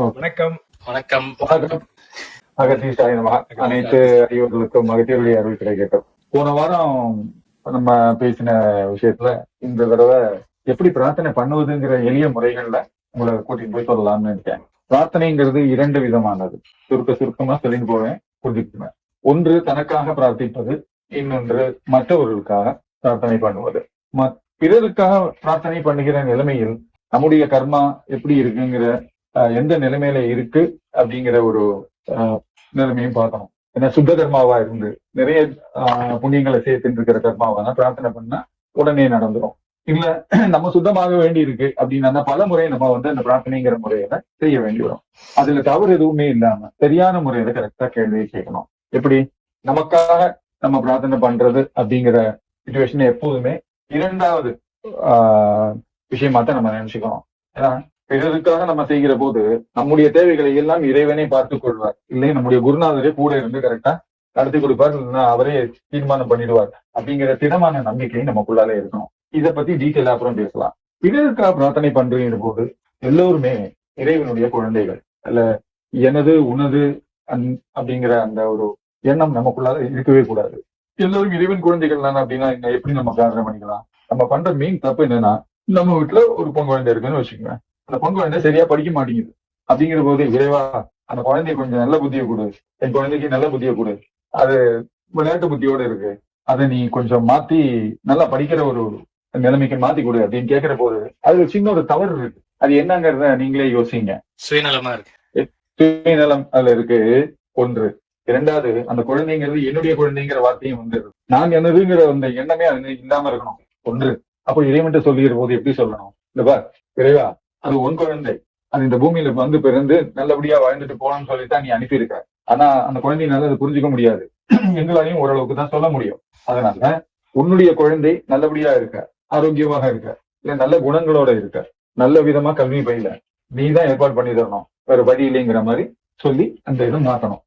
வணக்கம். வணக்கம். வணக்கம். அகத்தீசாய நமஹ. அனைத்து அறிவர்களுக்கும் மகத்தீருடைய அருள் கிடைக்கட்டும். போன வாரம் நம்ம பேசின விஷயத்துல இந்த தடவை எப்படி பிரார்த்தனை பண்ணுவதுங்கிற எளிய முறைகள்ல உங்களை கூட்டிட்டு போய் சொல்லலாம்னு இருக்கேன். பிரார்த்தனைங்கிறது 2 விதமானது. சுருக்கமா சொல்லிட்டு போவேன், புரிஞ்சுக்குவேன். ஒன்று தனக்காக பிரார்த்திப்பது, இன்னொன்று மற்றவர்களுக்காக பிரார்த்தனை பண்ணுவது. பிறருக்காக பிரார்த்தனை பண்ணுகிற நிலைமையில் நம்முடைய கர்மா எப்படி இருக்குங்கிற எந்த நிலைமையில இருக்கு அப்படிங்கிற ஒரு நிலைமையும் பார்க்கணும். ஏன்னா சுத்த கர்மாவா இருந்து நிறைய புண்ணியங்களை சேர்த்துட்டு இருக்கிற கர்மாவா பிரார்த்தனை பண்ணா உடனே நடந்துரும். இல்ல நம்ம சுத்தமாக வேண்டி இருக்கு அப்படின்னா பல முறை நம்ம அந்த பிரார்த்தனைங்கிற முறையில செய்ய வேண்டி வரும். அதுல தவறு எதுவுமே இல்லாம சரியான முறையில கரெக்டா கேள்வியை கேட்கணும். எப்படி நமக்காக நம்ம பிரார்த்தனை பண்றது அப்படிங்கிற சிச்சுவேஷன் எப்போதுமே 2வது விஷயமா தான் நம்ம நினைச்சுக்கணும். ஏன்னா பிறருக்காக நம்ம செய்கிற போது நம்முடைய தேவைகளை எல்லாம் இறைவனே பார்த்துக் கொள்வார். இல்லை நம்முடைய குருநாதரே கூட இருந்து கரெக்டா நடத்தி கொடுப்பார், இல்லைன்னா அவரே தீர்மானம் பண்ணிடுவார் அப்படிங்கிற திடமான நம்பிக்கை நமக்குள்ளாலே இருக்கணும். இதை பத்தி டீட்டெயிலா அப்புறம் பேசலாம். பிறருக்காக பிரார்த்தனை பண்றீங்க போது எல்லோருமே இறைவனுடைய குழந்தைகள். அல்ல எனது உனது அப்படிங்கிற அந்த ஒரு எண்ணம் நமக்குள்ளால இருக்கவே கூடாது. எல்லோரும் இறைவன் குழந்தைகள் தானே அப்படின்னா எப்படி நம்ம பிரார்த்தனை பண்ணிக்கலாம்? நம்ம பண்ற மெயின் தப்பு என்னன்னா, நம்ம வீட்டுல ஒரு பொன் குழந்தை இருக்குன்னு வச்சுக்கோங்க. அந்த பொன் குழந்தை சரியா படிக்க மாட்டேங்குது. அப்படிங்கிற போது இறைவா அந்த குழந்தைய கொஞ்சம் நல்ல புத்தியை கொடு, என் குழந்தைக்கு நல்ல புத்தியை கொடு, அது விளையாட்டு புத்தியோட இருக்கு, அதை நீ கொஞ்சம் மாத்தி நல்லா படிக்கிற ஒரு நிலைமைக்கு மாத்தி கொடு அப்படின்னு கேட்கிற போது அது சின்ன ஒரு தவறு இருக்கு. அது என்னங்கிறத நீங்களே யோசிங்க. சுயநலமா இருக்கு. சுயநலம் அதுல இருக்கு ஒன்று. 2வது அந்த குழந்தைங்கிறது என்னுடைய குழந்தைங்கிற வார்த்தையும் வந்து நான் என்னதுங்கிற அந்த எண்ணமே அது இல்லாம இருக்கணும். ஒன்று. அப்போ இறைவன்ட்டு சொல்லுகிற போது எப்படி சொல்லணும்? இல்லப்பா இறைவா அது உன் குழந்தை, அது இந்த பூமியில வந்து பிறந்து நல்லபடியா வாழ்ந்துட்டு போகணும்னு சொல்லித்தான் நீ அனுப்பியிருக்க. ஆனா அந்த குழந்தைனால அதை புரிஞ்சுக்க முடியாது, எங்களாலையும் ஓரளவுக்கு தான் சொல்ல முடியும். அதனால உன்னுடைய குழந்தை நல்லபடியா இருக்க, ஆரோக்கியமாக இருக்க, இல்ல நல்ல குணங்களோட இருக்க, நல்ல விதமா கல்வி பயில நீ தான் ஏற்பாடு பண்ணி தரணும், வேற வழி இல்லைங்கிற மாதிரி சொல்லி அந்த இதை மாத்தணும்.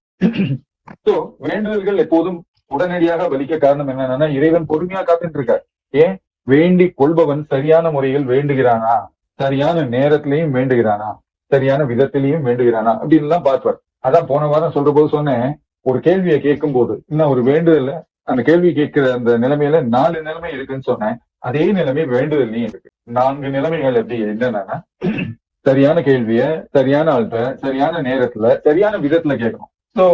சோ வேண்டுதல்கள் எப்போதும் உடனடியாக பலிக்க காரணம் என்னன்னா, இறைவன் பொறுமையா காத்துட்டு இருக்கார். ஏன்? வேண்டி கொள்பவன் சரியான முறையில் வேண்டுகிறானா, சரியான நேரத்திலையும் வேண்டுகிறானா, சரியான விதத்திலையும் வேண்டுகிறானா அப்படின்னு எல்லாம் பார்ப்பார். அதான் போன வாரம் சொல்ற போது சொன்னேன், ஒரு கேள்வியை கேட்கும் போது இன்னும் ஒரு வேண்டுதல்ல அந்த கேள்வி கேட்கிற அந்த நிலைமையில 4 நிலைமை இருக்குன்னு சொன்னேன். அதே நிலைமை வேண்டுதல்லையும் இருக்கு. 4 நிலைமைகள் எப்படி என்னன்னா, சரியான கேள்விய சரியான ஆள்கிட்ட சரியான நேரத்துல சரியான விதத்துல கேட்கணும். சோ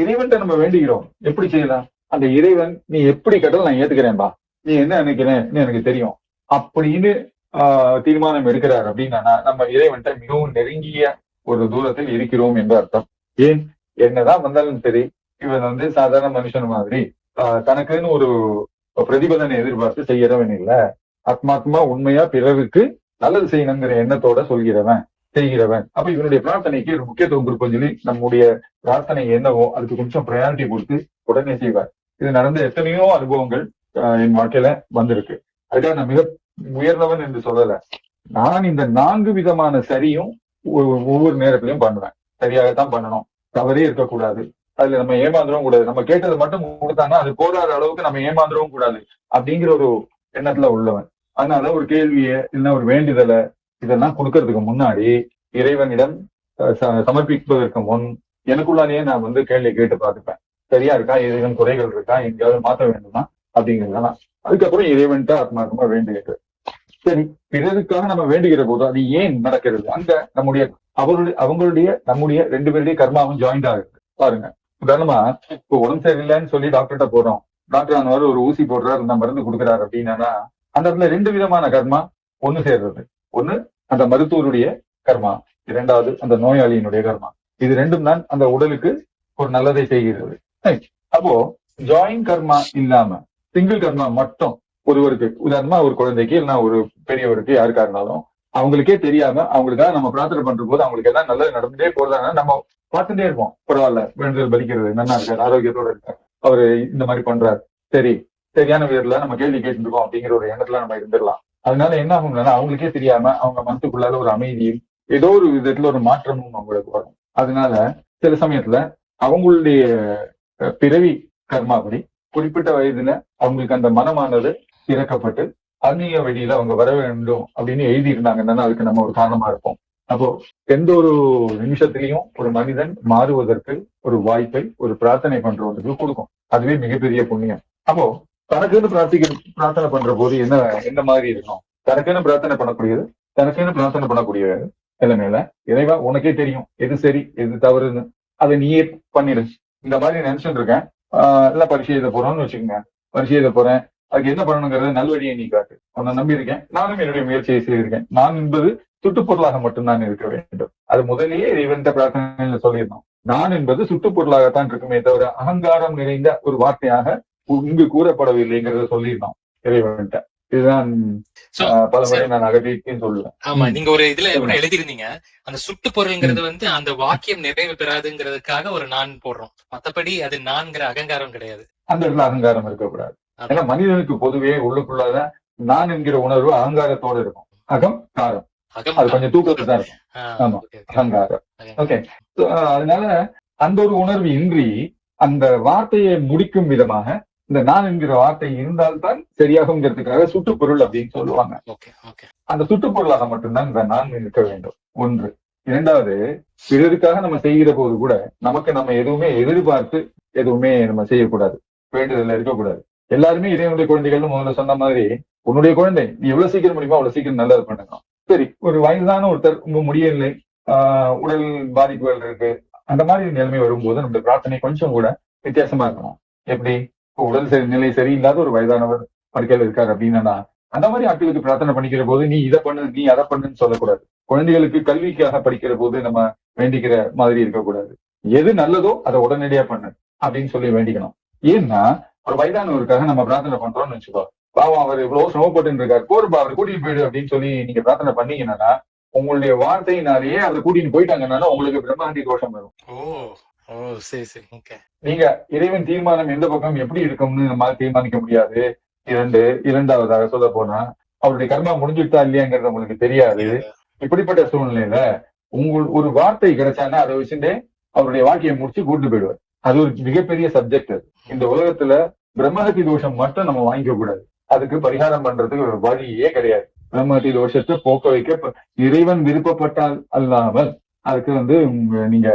இறைவன்கிட்ட நம்ம வேண்டுகிறோம், எப்படி செய்யலாம்? அந்த இறைவன் நீ எப்படி கேட்டாலும் நான் ஏத்துக்கிறேன்பா, நீ என்ன நினைக்கிறேன்னு எனக்கு தெரியும் அப்படின்னு தீர்மானம் எடுக்கிறார் அப்படின்னா நம்ம இறைவன்கிட்ட மிகவும் நெருங்கிய ஒரு தூரத்தில் இருக்கிறோம் என்று அர்த்தம். ஏன்? என்னதான் வந்தாலும் சரி, இவன் சாதாரண மனுஷன் மாதிரி தனக்குன்னு ஒரு பிரதிபலனை எதிர்பார்த்து செய்யறவன் இல்ல, ஆத்மாத்மா உண்மையா பிறருக்கு நல்லது செய்யணுங்கிற எண்ணத்தோட சொல்கிறவன் செய்கிறவன். அப்ப இவனுடைய பிரார்த்தனைக்கு ஒரு முக்கியத்துவம் கொடுப்போம் சொல்லி நம்முடைய பிரார்த்தனை என்னவோ அதுக்கு கொஞ்சம் ப்ரையாரிட்டி கொடுத்து உடனே செய்வார். இது நடந்த எத்தனையோ அனுபவங்கள் என் வாழ்க்கையில வந்திருக்கு. அதுக்காக நான் மிக உயர்ந்தவன் என்று சொல்லல. நான் இந்த 4 விதமான சரியும் ஒவ்வொரு நேரத்திலையும் பண்ணுவேன். சரியாகத்தான் பண்ணணும், தவறே இருக்கக்கூடாது. அதுல நம்ம ஏமாந்துடவும் கூடாது. நம்ம கேட்டதை மட்டும் கொடுத்தாங்கன்னா அது போதாத அளவுக்கு நம்ம ஏமாந்துடவும் கூடாது அப்படிங்கிற ஒரு எண்ணத்துல உள்ளவன். அதனால ஒரு கேள்வியை இல்லைன்னா ஒரு வேண்டுதலை இதெல்லாம் கொடுக்கறதுக்கு முன்னாடி இறைவனிடம் சமர்ப்பிப்பதற்கு முன் எனக்குள்ளாலேயே நான் கேள்வி கேட்டு பார்த்துப்பேன். சரியா இருக்கா, இறைவன் குறைகள் இருக்கா, எங்கேயாவது மாற்ற வேண்டுமா அப்படிங்கிறதெல்லாம். அதுக்கப்புறம் இறைவன்ட்ட ஆத்மார்த்தமா வேண்டுகிறது. சரி, பிறருக்காக நம்ம வேண்டுகிற போது அது ஏன் நடக்கிறது? அங்க அவங்களுடைய நம்முடைய 2 பேருடைய கர்மாவும் ஜாயிண்ட் ஆகுது. பாருங்க, உதாரணமா இப்போ உடம்பு சரியில்லைன்னு சொல்லி டாக்டர்கிட்ட போறோம். டாக்டர் ஆனவர் ஒரு ஊசி போடுறாரு, இந்த மருந்து கொடுக்குறாரு அப்படின்னா அந்த இடத்துல 2 விதமான கர்மா ஒண்ணு சேர்றது. ஒண்ணு அந்த மருத்துவருடைய கர்மா, 2வது அந்த நோயாளியினுடைய கர்மா. இது 2ம் தான் அந்த உடலுக்கு ஒரு நல்லதை செய்கிறது. அப்போ ஜாயிண்ட் கர்மா இல்லாம சிங்கிள் கர்மா மட்டும் ஒருவருக்கு, உதாரணமா ஒரு குழந்தைக்கு இல்லைன்னா ஒரு பெரியவருக்கு யாருக்கா இருந்தாலும் அவங்களுக்கே தெரியாம அவங்களுக்காக நம்ம பிரார்த்தனை பண்ற போது அவங்களுக்கு எல்லாம் நல்லது நடந்துட்டே போறதான நம்ம பார்த்துட்டே இருப்போம். பரவாயில்ல, வேண்டுதல் பலிக்கிறது, நல்லா இருக்காரு, ஆரோக்கியத்தோட இருக்காரு, அவரு இந்த மாதிரி பண்றாரு, சரி சரியான விதத்துல நம்ம கேள்வி கேட்டு இருக்கோம் அப்படிங்கிற ஒரு எண்ணத்துல நம்ம இருந்துடலாம். அதனால என்ன ஆகும்னா அவங்களுக்கே தெரியாம அவங்க மனசுக்குள்ளால ஒரு அமைதியும் ஏதோ ஒரு விதத்துல ஒரு மாற்றமும் அவங்களுக்கு வரும். அதனால சில சமயத்துல அவங்களுடைய பிறவி கர்மாபடி குறிப்பிட்ட வயதுல அவங்களுக்கு அந்த மனமானது திறக்கப்பட்டு ஆன்மீக வழியில அவங்க வர வேண்டும் அப்படின்னு எழுதி இருந்தாங்கன்னா அதுக்கு நம்ம ஒரு காரணமா இருப்போம். அப்போ எந்த ஒரு நிமிஷத்திலையும் ஒரு மனிதன் மாறுவதற்கு ஒரு வாய்ப்பை ஒரு பிரார்த்தனை பண்றவங்களுக்கு கொடுக்கும். அதுவே மிகப்பெரிய புண்ணியம். அப்போ தனக்குன்னு பிரார்த்தனை பண்ற போது என்ன மாதிரி இருக்கும்? தனக்குன்னு பிரார்த்தனை பண்ணக்கூடியது, தனக்குன்னு பிரார்த்தனை பண்ணக்கூடிய நிலைமையில இறைவா உனக்கே தெரியும் எது சரி எது தவறுன்னு, அதை நீயே பண்ணிடு. இந்த மாதிரி நினைச்சுட்டு இருக்கேன். இல்ல பரிசு எழுத போறோம்னு வச்சுக்கோங்க. பரிசு எழுத போறேன், அதுக்கு என்ன பண்ணணுங்கிறத நல்வழியை நீ காட்டு. உன்னை நம்பி இருக்கேன், நானும் என்னுடைய முயற்சியை செய்திருக்கேன். நான் என்பது சுட்டுப்பொருளாக மட்டும்தான் இருக்க வேண்டும். அது முதலியே இறைவன்கிட்ட பிரார்த்தனையில சொல்லிடணும். நான் என்பது சுட்டுப்பொருளாகத்தான் இருக்குமே தவிர அகங்காரம் நிறைந்த ஒரு வார்த்தையாக இங்கு கூறப்படவில்லைங்கிறத சொல்லிடணும் இறைவன்கிட்ட. இதுதான் பல முறை நான் அகற்றின்னு சொல்லுவேன். ஆமா, நீங்க ஒரு இதுல எழுதிருந்தீங்க, அந்த சுட்டு பொருள்ங்கிறது வந்து அந்த வாக்கியம் நிறைவு பெறாதுங்கிறதுக்காக ஒரு நான் போடுறோம். மத்தபடி அது நான்கிற அகங்காரம் கிடையாது. அந்த இடத்துல அகங்காரம் இருக்கக்கூடாது. ஏன்னா மனிதனுக்கு பொதுவே உள்ளுக்குள்ளாத நான் என்கிற உணர்வு அகங்காரத்தோட இருக்கும். அகம் காரம் அது கொஞ்சம் தூக்கத்துல தான் இருக்கும். ஆமா, அகங்காரம். ஓகே, அதனால அந்த ஒரு உணர்வு இன்றி அந்த வார்த்தையை முடிக்கும் விதமாக இந்த நான் என்கிற வார்த்தை இருந்தால்தான் சரியாகுங்கிறதுக்காக சுட்டுப்பொருள் அப்படின்னு சொல்லுவாங்க. அந்த சுட்டுப்பொருளாக மட்டும்தான் இந்த நான் இருக்க வேண்டும். ஒன்று. இரண்டாவது, பிறருக்காக நம்ம செய்கிற போது கூட நமக்கு நம்ம எதுவுமே எதிர்பார்த்து எதுவுமே நம்ம செய்யக்கூடாது, வேண்டுதல் இருக்கக்கூடாது. எல்லாருமே இறைவனுடைய குழந்தைகள்னு முதல்ல சொன்ன மாதிரி உன்னுடைய குழந்தை நீ எவ்வளவு சீக்கிரம் முடியுமோ அவ்வளவு சீக்கிரம் நல்லது பண்ணணும். சரி, ஒரு வயதான ஒருத்தர் உங்க முடியவில்லை, உடல் பாதிப்புகள் இருக்கு, அந்த மாதிரி நிலைமை வரும்போது நம்ம பிரார்த்தனை கொஞ்சம் கூட வித்தியாசமா இருக்கணும். எப்படி? உடல் நிலை சரியில்லாத ஒரு வயதானவர் படுக்கையில் இருக்காரு அப்படின்னா அந்த மாதிரி ஆட்களுக்கு பிரார்த்தனை பண்ணிக்கிற போது நீ இதை பண்ணு நீ அதை பண்ணுன்னு சொல்லக்கூடாது. குழந்தைகளுக்கு கல்விக்காக படிக்கிற போது நம்ம வேண்டிக்கிற மாதிரி இருக்கக்கூடாது. எது நல்லதோ அதை உடனடியா பண்ணு அப்படின்னு சொல்லி வேண்டிக்கணும். ஏன்னா ஒரு வயதானவருக்காக நம்ம பிரார்த்தனை பண்றோம்னு வச்சுக்கோ, பாவம் அவர் இவ்வளவு சிரமப்பட்டு இருக்காரு, போருப்பா அவர் கூட்டிட்டு போயிடு அப்படின்னு சொல்லி நீங்க பிரார்த்தனை பண்ணீங்கன்னா உங்களுடைய வார்த்தையினாலேயே அவர் கூட்டிட்டு போயிட்டாங்கன்னா உங்களுக்கு பிரம்மஹத்தி தோஷம் வரும். நீங்க இறைவன் தீர்மானம் எந்த பக்கம் எப்படி இருக்கும்னு நம்மளால தீர்மானிக்க முடியாது. இரண்டாவதாக சொல்ல போனா அவருடைய கர்மா முடிஞ்சுட்டா இல்லையாங்கிறது உங்களுக்கு தெரியாது. இப்படிப்பட்ட சூழ்நிலையில ஒரு வார்த்தை கிடைச்சான்னா அதை வச்சுட்டே அவருடைய வாழ்க்கையை முடிச்சு கூட்டு போயிடுவார். அது ஒரு மிகப்பெரிய சப்ஜெக்ட். அது இந்த உலகத்துல பிரம்மஹத்தி தோஷம் மட்டும் நம்ம வாங்கிக்க கூடாது. அதுக்கு பரிகாரம் பண்றதுக்கு ஒரு வழியே கிடையாது. பிரம்மஹத்தி தோஷத்தை போக்க வைக்க இறைவன் விருப்பப்பட்டால் அல்லாமல் அதுக்கு நீங்க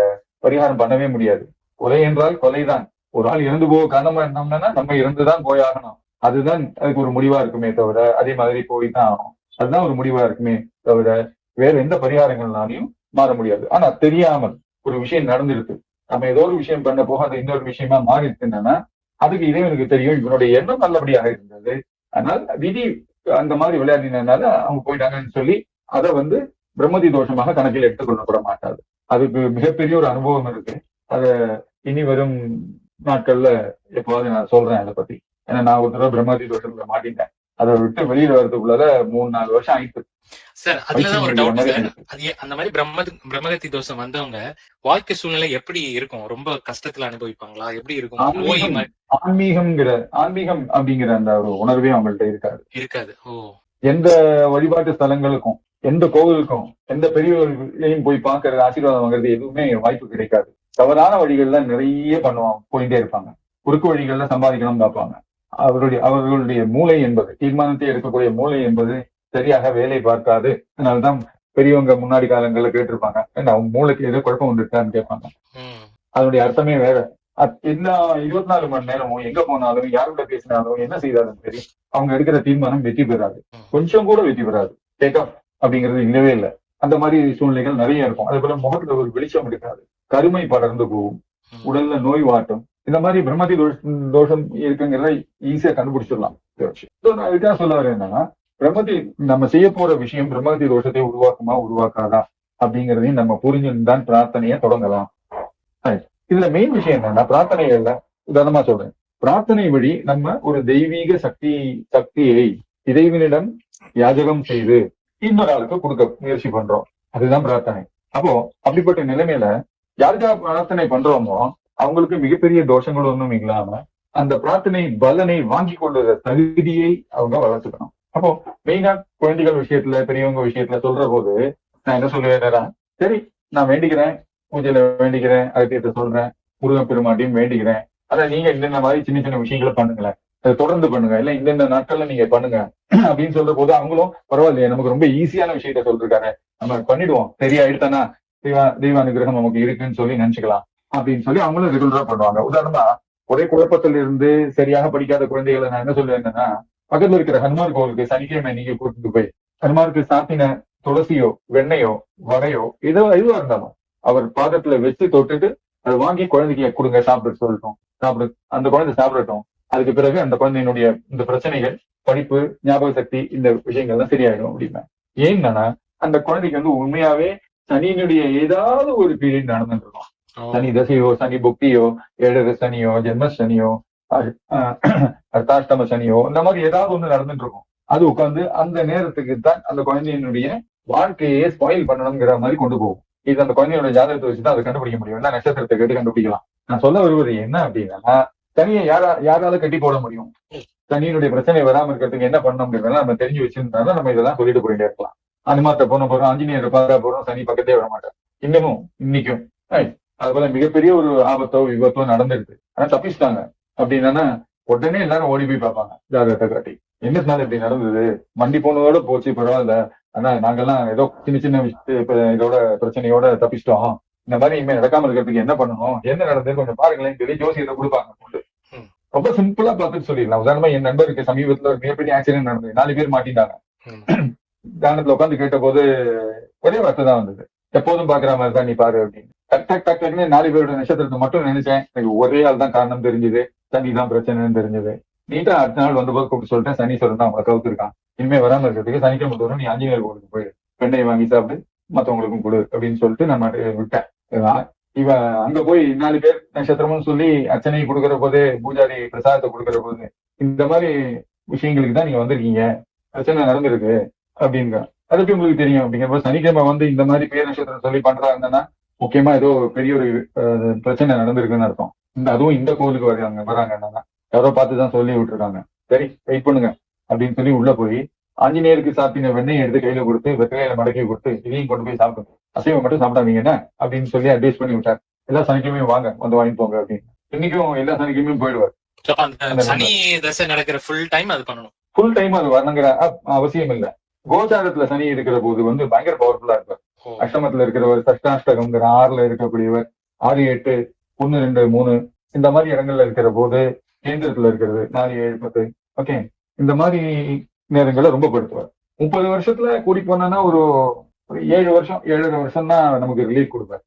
பரிகாரம் பண்ணவே முடியாது. கொலை என்றால் கொலைதான். ஒரு ஆள் இறந்து போக காரணமா இருந்தோம்னா நம்ம இறந்துதான் போயாகணும். அதுதான் அதுக்கு ஒரு முடிவா இருக்குமே தவிர அதே மாதிரி போய்தான் ஆகணும். அதுதான் ஒரு முடிவா இருக்குமே தவிர வேற எந்த பரிகாரங்கள்னாலையும் மாற முடியாது. ஆனா தெரியாமல் ஒரு விஷயம் நடந்துருக்கு, நம்ம ஏதோ ஒரு விஷயம் பண்ண போக அது இன்னொரு விஷயமா மாறிடுச்சுன்னா அதுக்கு இறைவனுக்கு தெரியும் இவனுடைய எண்ணம் நல்லபடியாக இருந்தது, அதனால விதி அந்த மாதிரி விளையாடினால அவங்க போயிட்டாங்கன்னு சொல்லி அதை பிரம்மதி தோஷமாக கணக்கில் எடுத்துக்கொள்ளப்பட மாட்டாது. அதுக்கு மிகப்பெரிய ஒரு அனுபவம் இருக்கு. அத இனி வரும் நாட்கள்ல எப்போது நான் சொல்றேன் அதை பத்தி. ஏன்னா நான் ஒரு தடவை பிரம்மதி தோஷத்துல மாட்டிட்டேன். அதை விட்டு வெளியில வர்றதுக்குள்ள 3-4 வருஷம் ஆயிட்டு சார். அதுலதான் ஒரு டவுட் சார். அந்த மாதிரி பிரம்மகத்தி தோஷம் வந்தவங்க வாழ்க்கை சூழ்நிலை எப்படி இருக்கும்? ரொம்ப கஷ்டத்துல அனுபவிப்பாங்களா? எப்படி இருக்கும்? ஆன்மீகம் அப்படிங்கிற அந்த ஒரு உணர்வே அவங்கள்ட்ட இருக்காது. எந்த வழிபாட்டு ஸ்தலங்களுக்கும் எந்த கோவிலுக்கும் எந்த பெரியவர்களையும் போய் பார்க்கறது ஆசீர்வாதம் வாங்குறது எதுவுமே வாய்ப்பு கிடைக்காது. தவறான வழிகள்ல நிறைய போயிட்டே இருப்பாங்க. குறுக்கு வழிகள்ல சம்பாதிக்கணும் பார்ப்பாங்க. அவர்களுடைய மூளை என்பது தீர்மானத்தை எடுக்கக்கூடிய மூளை என்பது சரியாக வேலை பார்க்காது. அதனால்தான் பெரியவங்க முன்னாடி காலங்கள்ல கேட்டிருப்பாங்க, அவங்க மூளைக்கு ஏதோ குழப்பம் வந்துட்டான்னு கேட்பாங்க. அதனுடைய அர்த்தமே வேற. எல்லா 24 மணி நேரமும் எங்க போனாலும் யாரோட பேசினாலும் என்ன செய்தாலும் சரி அவங்க எடுக்கிற தீர்மானம் வெற்றி பெறாது, கொஞ்சம் கூட வெற்றி பெறாது. டேக் ஆஃப் அப்படிங்கிறது இல்லவே இல்லை. அந்த மாதிரி சூழ்நிலைகள் நிறைய இருக்கும். அதே போல முகத்துல ஒரு வெளிச்சம் இருக்காது, கருமை படர்ந்து போகும், உடல்ல நோய் வாட்டும். இந்த மாதிரி பிரம்மதி தோஷம் இருக்குங்கிறத ஈஸியா கண்டுபிடிச்சிடலாம். நான் இதுக்காக சொல்ல வரேன் என்னன்னா, நம்ம செய்ய போற விஷயம் பிரம்மதி தோஷத்தை உருவாக்குமா உருவாக்காதா அப்படிங்கிறதையும் நம்ம புரிஞ்சுதான் பிரார்த்தனையை தொடங்கலாம். இதுல மெயின் விஷயம் என்னன்னா, பிரார்த்தனைகள்ல உதாரணமா சொல்றேன், பிரார்த்தனை வழி நம்ம ஒரு தெய்வீக சக்தியை இறைவனிடம் யாஜகம் செய்து இன்னொரு ஆளுக்கு கொடுக்க முயற்சி பண்றோம். அதுதான் பிரார்த்தனை. அப்போ அப்படிப்பட்ட நிலைமையில யாருக்காக பிரார்த்தனை பண்றோமோ அவங்களுக்கு மிகப்பெரிய தோஷங்கள் ஒன்றும் இல்லாம அந்த பிரார்த்தனை பலனை வாங்கி கொள்ளுற தகுதியை அவங்க வளர்த்துக்கணும். அப்போ மெயினா குழந்தைகள் விஷயத்துல பெரியவங்க விஷயத்துல சொல்ற போது நான் என்ன சொல்லுவேன், சரி நான் வேண்டிக்கிறேன், பூஜையில வேண்டிக்கிறேன், அகத்தியத்தை சொல்றேன், முருகன் பெருமாட்டியும் வேண்டிக்கிறேன், ஆனா நீங்க இந்த மாதிரி சின்ன சின்ன விஷயங்களை பண்ணுங்களேன், அதை தொடர்ந்து பண்ணுங்க, இல்ல இந்த நாட்கள்ல நீங்க பண்ணுங்க அப்படின்னு சொல்ற போது அவங்களும் பரவாயில்லையே நமக்கு ரொம்ப ஈஸியான விஷயத்த சொல்லிருக்காரு, நம்ம பண்ணிடுவோம், சரியாயிடுத்தானா, தெய்வ அனுகிரகம் நமக்கு இருக்குன்னு சொல்லி நினைச்சுக்கலாம் அப்படின்னு சொல்லி அவங்களும் ரெகுலரா பண்ணுவாங்க. உதாரணமா ஒரே குழப்பத்தில் இருந்து சரியாக படிக்காத குழந்தைகளை நான் என்ன சொல்லுவேன்னா, பக்கத்துல இருக்கிற ஹனுமார் கோவிலுக்கு சனிக்கிழமை நீங்க கூட்டிட்டு போய் ஹனுமாருக்கு சாத்தின துளசியோ வெண்ணையோ வடையோ இதுவா இருந்தாலும் அவர் பாதத்துல வச்சு தொட்டுட்டு அதை வாங்கி குழந்தைக்கு கொடுங்க, சாப்பிட சொல்லட்டும், சாப்பிடு, அந்த குழந்தை சாப்பிடட்டும். அதுக்கு பிறகு அந்த குழந்தையினுடைய இந்த பிரச்சனைகள், படிப்பு, ஞாபக சக்தி, இந்த விஷயங்கள் எல்லாம் சரியாயிடும் அப்படின்னா. ஏன்னா அந்த குழந்தைக்கு வந்து உண்மையாவே சனியினுடைய ஏதாவது ஒரு பீரியட் நடந்துட்டு இருக்கும். சனி தசையோ, சனி புக்தியோ, ஏழரை சனியோ, ஜென்ம சனியோ, அர்த்தாஷ்டம சனியோ, இந்த மாதிரி ஏதாவது ஒண்ணு நடந்துட்டு இருக்கும். அது உட்கார்ந்து அந்த நேரத்துக்கு தான் அந்த குழந்தையினுடைய வாழ்க்கையே ஸ்பாயில் பண்ணணுங்கிற மாதிரி கொண்டு போகும். இது அந்த குழந்தையோட ஜாதகத்தை வச்சுதான் அதை கண்டுபிடிக்க முடியும், இல்ல நட்சத்திரத்தை கேட்டு கண்டுபிடிக்கலாம். நான் சொல்ல வருவது என்ன அப்படின்னா, சனியை யாரால கட்டி போட முடியும்? சனியினுடைய பிரச்சனை வராம இருக்கிறதுக்கு என்ன பண்ணணுங்கிறதெல்லாம் நம்ம தெரிஞ்சு வச்சிருந்தாலும் நம்ம இதெல்லாம் சொல்லிட்டு போயிட்டே இருக்கலாம். அனுமார்ட்ட போறோம், ஆஞ்சநேயரை பார்க்க போறோம், சனி பக்கத்தே வர மாட்டேன். இன்னமும் இன்னைக்கும் அது போல மிகப்பெரிய ஒரு ஆபத்தோ விபத்தோ நடந்துருக்கு, ஆனா தப்பிச்சிட்டாங்க அப்படின்னா உடனே எல்லாரும் ஓடி போய் பார்ப்பாங்க ஜாதகத்தை காட்டி. என்னதுனால இப்படி நடந்தது, மண்டி போனதோட போச்சு, பரவாயில்ல, ஆனா நாங்கெல்லாம் ஏதோ சின்ன சின்ன இதோட பிரச்சனையோட தப்பிச்சிட்டோம், இந்த மாதிரி இனிமே நடக்காம இருக்கிறதுக்கு என்ன பண்ணணும், என்ன நடந்தது கொஞ்சம் பாருங்களேன் சொல்லி ஜோசியத்தை கொடுப்பாங்க. ரொம்ப சிம்பிளா பார்த்துட்டு சொல்லிடலாம். உதாரணமா என் நண்பருக்கு சமீபத்துல ஒரு மிகப்பெரிய ஆக்சிடென்ட் நடந்தது, 4 பேர் மாட்டிட்டாங்க. தியானத்துல உட்காந்து கேட்ட போது ஒரே வார்த்தை தான் வந்தது, எப்போதும் பாக்குற மாதிரி தான் நீ பாரு அப்படின்னு. டக்குன்னு 4 பேரோட நட்சத்திரத்தை மட்டும் நினைச்சேன், எனக்கு ஒரே ஆள் தான் காரணம் தெரிஞ்சது, சனி தான் பிரச்சனைன்னு தெரிஞ்சது. நீட்டா அடுத்த நாள் வந்தபோது கூப்பிட்டு சொல்லிட்டேன், சனீஸ்வரன் தான் அவங்களை கவுத்திருக்கான், இனிமே வராம இருக்கிறதுக்கு சனிக்கிழமை தோறும் நீ ஆஞ்சநேயர் கோவிலுக்கு போயிடு, வெண்ணெய் வாங்கி சாப்பிட்டு மத்தவங்களுக்கும் கொடு அப்படின்னு சொல்லிட்டு நான் விட்டேன். இவன் அங்க போய் 4 பேர் நட்சத்திரம்னு சொல்லி அர்ச்சனை கொடுக்கற போது, பூஜாரி பிரசாதத்தை கொடுக்கற போது, இந்த மாதிரி விஷயங்களுக்கு தான் நீங்க வந்திருக்கீங்க, பிரச்சனை நடந்திருக்கு அப்படிங்க. அது எப்படி உங்களுக்கு தெரியும் அப்படிங்கிற சனிக்கிழமை வந்து இந்த மாதிரி பேர் நட்சத்திரம் சொல்லி பண்றாங்கன்னா முக்கியமா ஏதோ பெரிய ஒரு பிரச்சனை நடந்திருக்குன்னு அர்த்தம். அதுவும் இந்த கோவிலுக்கு வராங்கன்னா யாரோ பார்த்துதான் சொல்லி விட்டுருக்காங்க. சரி வெயிட் பண்ணுங்க அப்படின்னு சொல்லி உள்ள போய் ஆஞ்சநேயருக்கு சாப்பின வெண்ணெய் எடுத்து கையில கொடுத்து வெற்றிலையில மடக்கி கொடுத்து இதையும் கொண்டு போய் சாப்பிடுங்க, அசைவம் மட்டும் சாப்பிடாதீங்க என்ன அப்படின்னு சொல்லி அட்வைஸ் பண்ணி விட்டார். எல்லா சனிக்கிழமையும் வாங்க வந்து வாங்கி போங்க அப்படின்னு. இன்னைக்கும் எல்லா சனிக்கிழமையும் போயிடுவார். சனி தசை நடக்கிற ஃபுல் டைம் அது பண்ணணும், ஃபுல் டைம் அது வரணுங்கிற அவசியம் இல்லை. கோச்சாரத்துல சனி இருக்கிற போது வந்து பயங்கர பவர்ஃபுல்லா இருப்பார். அஷ்டமத்துல இருக்கிறவர், சஷ்டாஷ்டகம்ங்கிற 6ல இருக்கக்கூடியவர், 6, 8, 1, 2, 3 இந்த மாதிரி இடங்கள்ல இருக்கிற போது, கேந்திரத்துல இருக்கிறது 4, 7, 10 ஓகே, இந்த மாதிரி நேரங்களை ரொம்ப படுத்துவார். 30 வருஷத்துல கூடி போனா ஒரு 7 வருஷம் 7.5 வருஷம் தான் நமக்கு ரிலீஃப் கொடுப்பார்.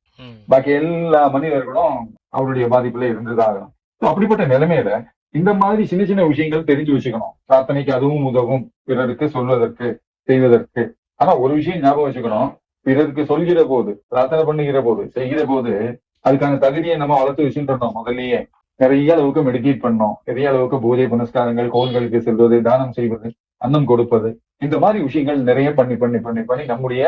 பாக்கி எல்லா மனிதர்களும் அவருடைய பாதிப்புல இருந்துதான் ஆகணும். அப்படிப்பட்ட நிலைமையில இந்த மாதிரி சின்ன சின்ன விஷயங்கள் தெரிஞ்சு வச்சுக்கணும். பிரார்த்தனைக்கு அதுவும் உதவும், பிறருக்கு சொல்வதற்கு, செய்வதற்கு. ஆனா ஒரு விஷயம் ஞாபகம் வச்சுக்கணும், பிறருக்கு சொல்கிற போது, பிரார்த்தனை பண்ணுகிற போது, செய்கிற போது அதுக்கான தகுதியை நம்ம வளர்த்து வச்சுட்டு முதல்லயே. நிறைய அளவுக்கு மெடிடேட் பண்ணோம், நிறைய அளவுக்கு பூஜை புனஸ்காரங்கள், கோவில்களுக்கு செல்வது, தானம் செய்வது, அன்னம் கொடுப்பது, இந்த மாதிரி விஷயங்கள் நிறைய பண்ணி பண்ணி பண்ணி பண்ணி நம்முடைய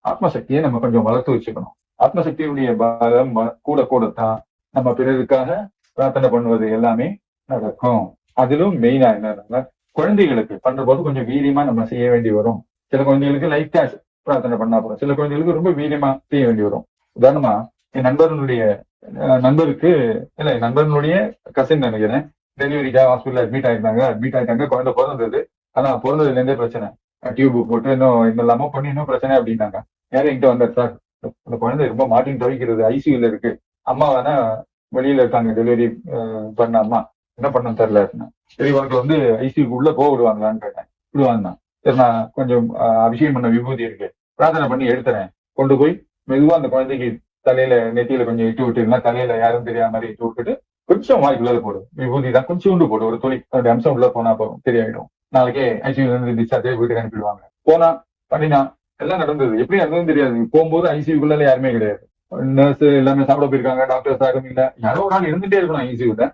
ஆத்மசக்தியை நம்ம கொஞ்சம் வளர்த்து வச்சுக்கணும். ஆத்மசக்தியுடைய பலம் கூட கூடத்தான் நம்ம பிறருக்காக பிரார்த்தனை பண்ணுவது எல்லாமே நடக்கும். அதிலும் மெயினா என்னன்னா, குழந்தைகளுக்கு பண்ற போது கொஞ்சம் வீரியமா நம்ம செய்ய வேண்டி வரும். சில குழந்தைகளுக்கு லைட் கேஷ் பிரார்த்தனை பண்ணா போறோம், சில குழந்தைகளுக்கு ரொம்ப வீரியமா செய்ய வேண்டி வரும். உதாரணமா என் நண்பருக்கு இல்ல என் நண்பர்களுடைய கசின் நினைக்கிறேன், டெலிவரிக்காக ஹாஸ்பிட்டல் அட்மிட் ஆயிட்டாங்க. குழந்தை பிறந்தது, ஆனா பிறந்ததுல இருந்தே பிரச்சனை, டியூப் போட்டு இன்னும் இல்லாம பண்ணி இன்னும் பிரச்சனை அப்படின்னாங்க. யாரும் என்கிட்ட வந்தார், சார் அந்த குழந்தை ரொம்ப மாட்டின் தவிக்கிறது, ஐசியூல இருக்கு, அம்மா வேணா வெளியில இருக்காங்க, டெலிவரி பண்ண அம்மா, என்ன பண்ண தெரியல. சரி உனக்கு வந்து ஐசியூக்கு உள்ள போக விடுவாங்களான்னு கேட்டேன். விடுவாங்க. சரி நான் கொஞ்சம் அபிஷேகம் பண்ண விபூதி இருக்கு, பிரார்த்தனை பண்ணி எடுத்துறேன், கொண்டு போய் மெதுவா அந்த குழந்தைக்கு தலையில நெத்தியில கொஞ்சம் இட்டு விட்டுருந்தா, தலையில யாரும் தெரியாத மாதிரி இட்டு விட்டுட்டு கொஞ்சம் வாய்க்குள்ள போடு, விபூதி தான் கொஞ்சோண்டு போடு, ஒரு துளி, அதோட அம்சம் உள்ள போனா போதும், சரியாயிடும். நாளைக்கே ஐசியூல இருந்து டிஸ்சார்ஜ் வீட்டுக்கு அனுப்பிடுவாங்க. போனா பண்ணினா எல்லாம் நடந்தது. எப்படி நடந்ததுன்னு தெரியாது. போகும்போது ஐசியூக்குள்ள யாருமே கிடையாது, நர்ஸ் எல்லாமே சாப்பிட போயிருக்காங்க, டாக்டர்ஸ் யாரும் இல்ல, யாரோ ஒரு நாள் இருந்துட்டே இருக்கணும் ஐசியூல.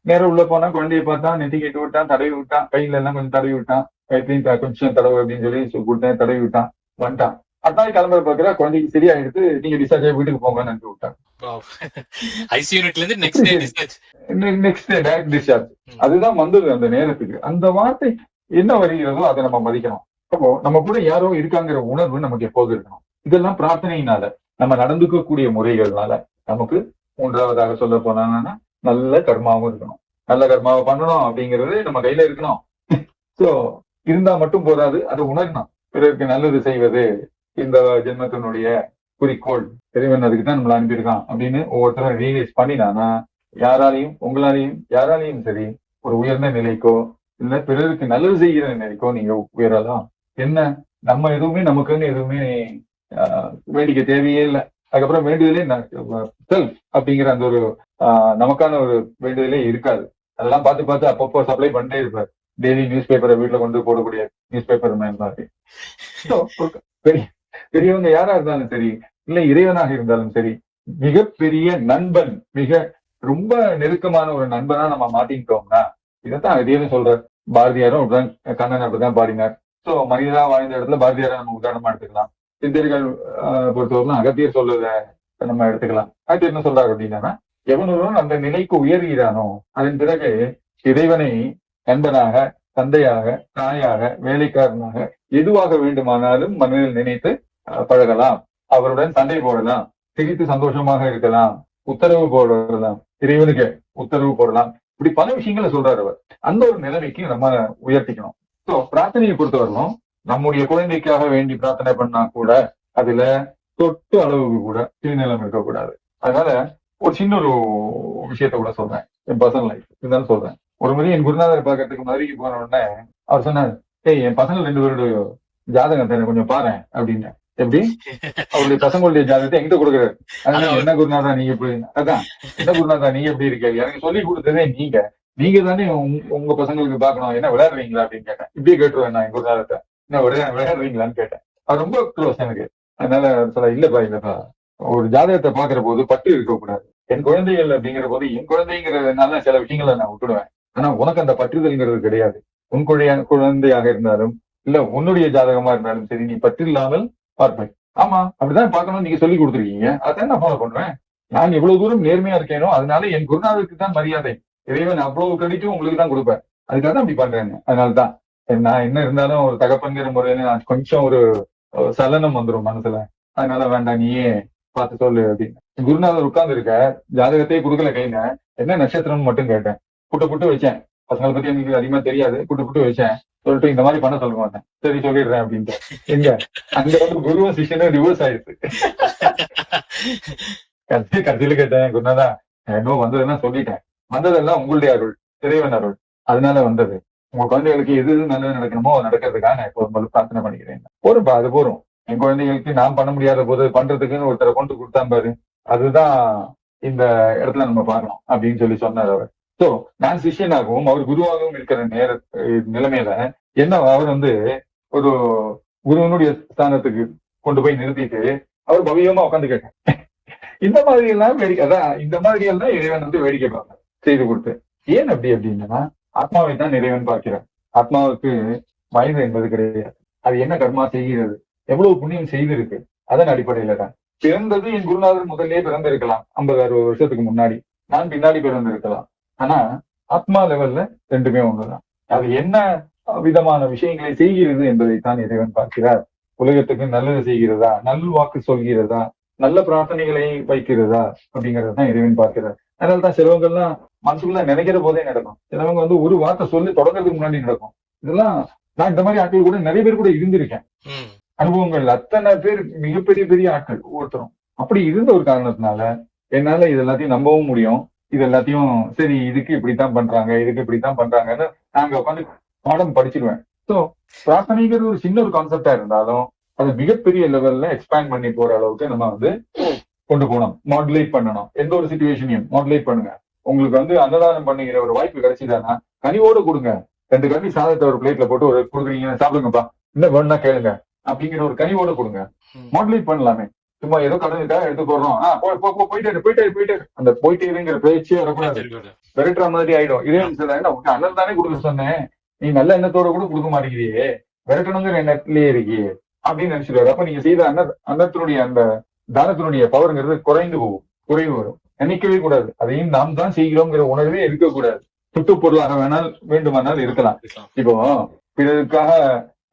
நேரம் உள்ள போனா குழந்தைய பார்த்தா, நெத்தி கேட்டு விட்டான், தடவி விட்டான், கையில எல்லாம் கொஞ்சம் தடவி விட்டான், கைத்திலையும் கொஞ்சம் தடவு அப்படின்னு சொல்லி கொடுத்தேன், தடவி விட்டான், வந்துட்டான். அடுத்த நாள் கிளம்புற பாக்குறா குழந்தைக்கு சரியா எடுத்து நீங்க டிஸ்சார்ஜ் ஆகி வீட்டுக்கு போங்கன்னு அனுப்பி விட்டாங்க. Next day direct discharge. அதுதான் வந்தது அந்த நேரத்துக்கு. அந்த வார்த்தை என்ன வருகிறதோ அதை நம்ம மதிக்கணும். அப்போ நம்ம கூட யாரோ இருக்காங்கிற உணர்வு நமக்கு எப்போது இருக்கணும். இதெல்லாம் பிரார்த்தனையினால, நம்ம நடந்துக்கக்கூடிய முறைகள்னால நமக்கு 3வதாக சொல்ல போனாங்கன்னா நல்ல கர்மாவும் இருக்கணும். நல்ல கர்மாவை பண்ணணும் அப்படிங்கிறது நம்ம கையில இருக்கணும். சோ இருந்தா மட்டும் போதாது, அதை உணரணும். பிறருக்கு நல்லது செய்வது இந்த ஜென்மத்தினுடைய குறிக்கோள், இறைவன் அதுக்கு தான் நம்மள அனுப்பியிருக்கான் அப்படின்னு ஒவ்வொருத்தரும் ரியலைஸ் பண்ணினானா யாராலையும் உங்களாலையும் யாராலையும் சரி ஒரு உயர்ந்த நிலைக்கோ இல்ல பிறருக்கு நல்லது செய்கிற நிலைக்கோ நீங்க உயரலாம். என்ன நம்ம எதுவுமே நமக்குன்னு எதுவுமே வேண்டிக்க தேவையே இல்லை. அதுக்கப்புறம் வேண்டுதலே செல்ஃப் அப்படிங்கிற அந்த ஒரு நமக்கான ஒரு வேண்டுதலே இருக்காது. அதெல்லாம் பார்த்து பார்த்து அப்பப்போ சப்ளை பண்ணிட்டே இருப்பார். டெய்லி நியூஸ் பேப்பரை வீட்டுல கொண்டு போடக்கூடிய நியூஸ் பேப்பர் மேன் மாதிரி. பெரியவங்க யாரா இருந்தாலும் சரி, இல்ல இறைவனாக இருந்தாலும் சரி, மிகப்பெரிய நண்பன், மிக ரொம்ப நெருக்கமான ஒரு நண்பனா நம்ம மாட்டிக்கிட்டோம்னா, இதைத்தான் அதையும் சொல்றார். பாரதியாரும் அப்படிதான், கண்ணன் அப்படிதான் பாடினார். சோ மனிதா வாழ்ந்த இடத்துல பாரதியாரை நம்ம உதாரணமா எடுத்துக்கலாம். சித்தர்கள் பொறுத்தவரைக்கும் அகத்தியர் சொல்றத நம்ம எடுத்துக்கலாம். அகத்தியர் என்ன சொல்றாரு அப்படின்னா, எவனொருவன் அந்த நிலைக்கு உயர்கிறானோ அதன் பிறகு இறைவனை நண்பனாக, தந்தையாக, தாயாக, வேலைக்காரனாக எதுவாக வேண்டுமானாலும் மனதில் நினைத்து பழகலாம். அவருடன் சண்டை போடலாம், சிரித்து சந்தோஷமாக இருக்கலாம், உத்தரவு போடலாம், இறைவனுக்கு உத்தரவு போடலாம். இப்படி பல விஷயங்களை சொல்றாரு அவர். அந்த ஒரு நிலைமைக்கு நம்ம உயர்த்திக்கணும். சோ பிரார்த்தனையை பொறுத்தவரைக்கும் நம்முடைய குழந்தைக்காக வேண்டி பிரார்த்தனை பண்ணா கூட அதுல தொட்டு அளவுக்கு கூட கீழ்நிலம் இருக்கக்கூடாது. அதனால ஒரு சின்ன ஒரு விஷயத்த கூட சொல்றேன். என் பர்சனல் லைஃப் இருந்தாலும் சொல்றேன். ஒரு முறை என் குருநாதரை பார்க்கறதுக்கு மதுரைக்கு போன உடனே அவர் சொன்னார், ஏய் என் பசங்க 2 பேருடைய ஜாதகம் தானே கொஞ்சம் பாரு அப்படின்னு. எப்படி அவருடைய பசங்களுடைய ஜாதகத்தை எங்கிட்ட கொடுக்குறாரு. அதனால என்ன குருநாதா நீங்க எப்படி, அதான் என்ன குருநாதா நீங்க எப்படி இருக்கீங்க, எனக்கு சொல்லி கொடுத்ததே நீங்க தானே உங்க பசங்களுக்கு பாக்கணும், என்ன விளையாடுறீங்களா அப்படின்னு கேட்டேன். இப்படியே கேட்டுருவேன் நான் என் குருநாதத்தை, என்ன விளையாடுறீங்களான்னு கேட்டேன். அவர் ரொம்ப க்ளோஸ் எனக்கு. அதனால சொல்ல, இல்லப்பா ஒரு ஜாதகத்தை பாக்குற போது பட்டு இருக்கக்கூடாது. என் குழந்தைகள் அப்படிங்கிற போது என் குழந்தைங்கிறதுனால சில விஷயங்களை நான் விட்டுடுவேன். ஆனா உனக்கு அந்த பற்றுதல்ங்கிறது கிடையாது. உன் குழந்தையாக இருந்தாலும் இல்ல உன்னுடைய ஜாதகமா இருந்தாலும் சரி, நீ பற்று இல்லாமல் பார்ப்பேன். ஆமா அப்படிதான் பார்க்கணும், நீங்க சொல்லி கொடுத்துருக்கீங்க, அதான் நான் ஃபாலோ பண்ணுவேன். நான் எவ்வளவு தூரம் நேர்மையா இருக்கேனோ அதனால என் குருநாதருக்கு தான் மரியாதை. இறைவன் அவ்வளவு கிரெடிட்டும் உங்களுக்கு தான் கொடுப்பேன். அதுக்காக தான் அப்படி பண்றேன். அதனாலதான் நான் என்ன இருந்தாலும் ஒரு தகப்பன்கிற முறையில நான் கொஞ்சம் ஒரு சலனம் வந்துடும் மனசுல. அதனால வேண்டாம் நீயே பார்த்து சொல்லு அப்படின்னு. குருநாதர் உட்கார்ந்து இருக்க, ஜாதகத்தையே கொடுக்கல கையில, என்ன நட்சத்திரம்னு மட்டும் கேட்டேன். புட்டு வச்சேன். பசங்களை பத்தி எனக்கு அதிகமா தெரியாது, புட்டு வச்சேன். சொல்லிட்டு இந்த மாதிரி பண்ண சொல்ல மாட்டேன், சரி சொல்லிடுறேன் அப்படின்ட்டு. எங்க அங்க வந்து குருவும் சிஷ்யனும் டிவோர்ஸ் ஆயிடுச்சு. கடைசியில கேட்டேன், குருநாதா இன்னும் வந்ததுன்னா சொல்லிட்டேன், வந்ததெல்லாம் உங்களுடைய அருள், இறைவன் அருள், அதனால வந்தது. உங்க குழந்தைகளுக்கு எது நல்லது நடக்கணுமோ நடக்கிறதுக்காக நான் இப்போ பிரார்த்தனை பண்ணிக்கிறேன். போறோம்ப்பா, அது போறோம். என் குழந்தைகளுக்கு நான் பண்ண முடியாத போது பண்றதுக்குன்னு ஒருத்தரை கொண்டு கொடுத்தா பாரு, அதுதான் இந்த இடத்துல நம்ம பார்க்கணும் அப்படின்னு சொல்லி சொன்னார் அவர். சோ நான் சிஷ்யனாகவும் அவர் குருவாகவும் இருக்கிற நிலைமையில என்ன, அவர் வந்து ஒரு குருவனுடைய ஸ்தானத்துக்கு கொண்டு போய் நிறுத்திட்டு அவர் பவியமா உட்காந்து கேட்டேன். இந்த மாதிரி எல்லாம் வேடிக்கை, அதான் இந்த மாதிரி எல்லாம் இறைவன் வந்து வேடிக்கை பார்க்க செய்து கொடுத்து. ஏன் அப்படி அப்படின்னா, ஆத்மாவை தான் இறைவன் பார்க்கிறார். ஆத்மாவுக்கு வயது என்பது கிடையாது. அது என்ன கர்மா செய்கிறது, எவ்வளவு புண்ணியம் செய்திருக்கு, அதன் அடிப்படையில தான். பிறந்தது என் குருநாதர் முதல்ல பிறந்திருக்கலாம், 50-60 வருஷத்துக்கு முன்னாடி, நான் பின்னாடி பிறந்திருக்கலாம். ஆனா ஆத்மா லெவல்ல ரெண்டுமே ஒண்ணுதான். அது என்ன விதமான விஷயங்களை செய்கிறது என்பதைத்தான் இறைவன் பார்க்கிறார். உலகத்துக்கு நல்லது செய்கிறதா, நல் வாக்கு சொல்கிறதா, நல்ல பிரார்த்தனைகளை வைக்கிறதா அப்படிங்கறதான் இறைவன் பார்க்கிறார். அதனாலதான் சிலவங்கெல்லாம் மனசுக்குள்ள நினைக்கிற போதே நடக்கும். சிலவங்க வந்து ஒரு வார்த்தை சொல்லி தொடங்கிறதுக்கு முன்னாடி நடக்கும். இதெல்லாம் நான் இந்த மாதிரி ஆட்கள் கூட நிறைய பேர் கூட இருந்திருக்கேன். அனுபவங்கள் அத்தனை பேர் மிகப்பெரிய பெரிய ஆட்கள் ஒவ்வொருத்தரும். அப்படி இருந்த ஒரு காரணத்தினால என்னால இது எல்லாத்தையும் நம்பவும் முடியும். இது எல்லாத்தையும் சரி இதுக்கு இப்படித்தான் பண்றாங்க, இதுக்கு இப்படித்தான் பண்றாங்கன்னு நாங்க உட்காந்து பாடம் படிச்சிருவேன். சோ பிரார்த்தனைங்கிறது ஒரு சின்ன ஒரு கான்செப்டா இருந்தாலும் அது மிகப்பெரிய லெவல்ல எக்ஸ்பேண்ட் பண்ணி போற அளவுக்கு நம்ம வந்து கொண்டு போகணும், மாடுலேட் பண்ணணும். எந்த ஒரு சிச்சுவேஷனையும் மாடுலேட் பண்ணுங்க. உங்களுக்கு வந்து அன்னதானம் பண்ணுகிற ஒரு வாய்ப்பு கிடைச்சிதானா கனிவோட கொடுங்க. 2 கனி சாதத்தை ஒரு பிளேட்ல போட்டு ஒரு கொடுக்குறீங்க, சாப்பிடுங்கப்பா, இன்னும் வேணும்னா கேளுங்க அப்படிங்கிற ஒரு கனிவோட கொடுங்க. மாடுலேட் பண்ணலாமே. சும்மா ஏதோ கடனுக்காக எடுத்து போடுறோம், போயிட்டே அந்த போயிட்டேங்கிற பேச்சே வரக்கூடாது, விரட்டுற மாதிரி ஆயிடும். இதே அண்ணன் தானே கொடுக்க சொன்னேன், நீ நல்ல எண்ணத்தோட கூட கொடுக்க மாட்டேங்கிறியே, விரட்டணுங்கிற எண்ணத்திலேயே இருக்கியே அப்படின்னு நினைச்சிருவாரு. அப்ப நீங்க செய்த அன்னத்தினுடைய அந்த தானத்தினுடைய பவர்ங்கிறது குறைந்து போகும், குறைவு வரும். நினைக்கவே கூடாது, அதையும் நாம் தான் செய்கிறோங்கிற உணர்வே இருக்கக்கூடாது. சுற்றுப்பொருளாக வேண்டுமானால் இருக்கலாம். இப்போ பிறருக்காக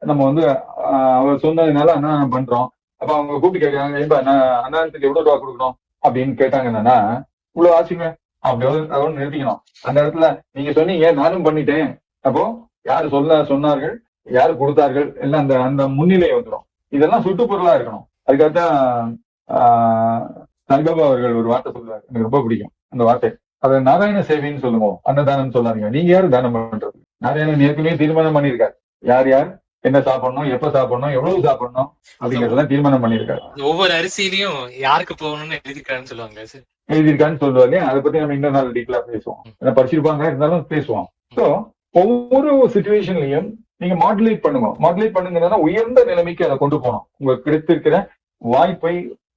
நம்ம வந்து அவர் சொன்னதுனால அன்னதானம் பண்றோம். அப்ப அவங்க கூப்பிட்டு கேட்கறாங்க, ஏன்பா நான் அன்னதானத்துக்கு எவ்வளவு ரூபா கொடுக்கணும் அப்படின்னு கேட்டாங்கன்னா, இவ்வளவு ஆச்சுங்க அதோட நிறுத்திக்கணும். அந்த இடத்துல நீங்க சொன்னீங்க நானும் பண்ணிட்டேன், அப்போ யாரு சொன்னார்கள், யாரு கொடுத்தார்கள் எல்லாம் அந்த அந்த முன்னிலை வந்துடும். இதெல்லாம் சுட்டுப்பொருளா இருக்கணும். அதுக்காகத்தான் சங்கபா அவர்கள் ஒரு வார்த்தை சொல்லுவாரு, எனக்கு ரொம்ப பிடிக்கும் அந்த வார்த்தை. அதை நாராயண சேவைன்னு சொல்லுவோம், அன்னதானம் சொல்லாதீங்க. நீங்க யாரு தானம் பண்றது? நாராயணன் ஏற்கனவே தீர்மானம் பண்ணியிருக்காரு, யார் யார் என்ன சாப்பிடணும், எப்ப சாப்பிடணும், எவ்வளவு சாப்பிடணும் அப்படிங்கறதெல்லாம் தீர்மானம் பண்ணியிருக்காரு. ஒவ்வொரு அரிசியிலையும் யாருக்கு போகணும்னு எழுதியிருக்காருன்னு சொல்லுவாங்க சார். எழுதியிருக்கான்னு சொல்லுவாங்க. அதை பத்தி நம்ம இன்னொரு நாள் டீட்டெயிலா பேசுவோம், படிச்சிருப்பாங்க இருந்தாலும் பேசுவோம். ஸோ ஒவ்வொரு சிச்சுவேஷன்லயும் நீங்க மாடுலேட் பண்ணுங்க. மாடுலேட் பண்ணுங்கன்னா உயர்ந்த நிலைமைக்கு அதை கொண்டு போகணும். உங்களுக்கு கிடைத்திருக்கிற வாய்ப்பை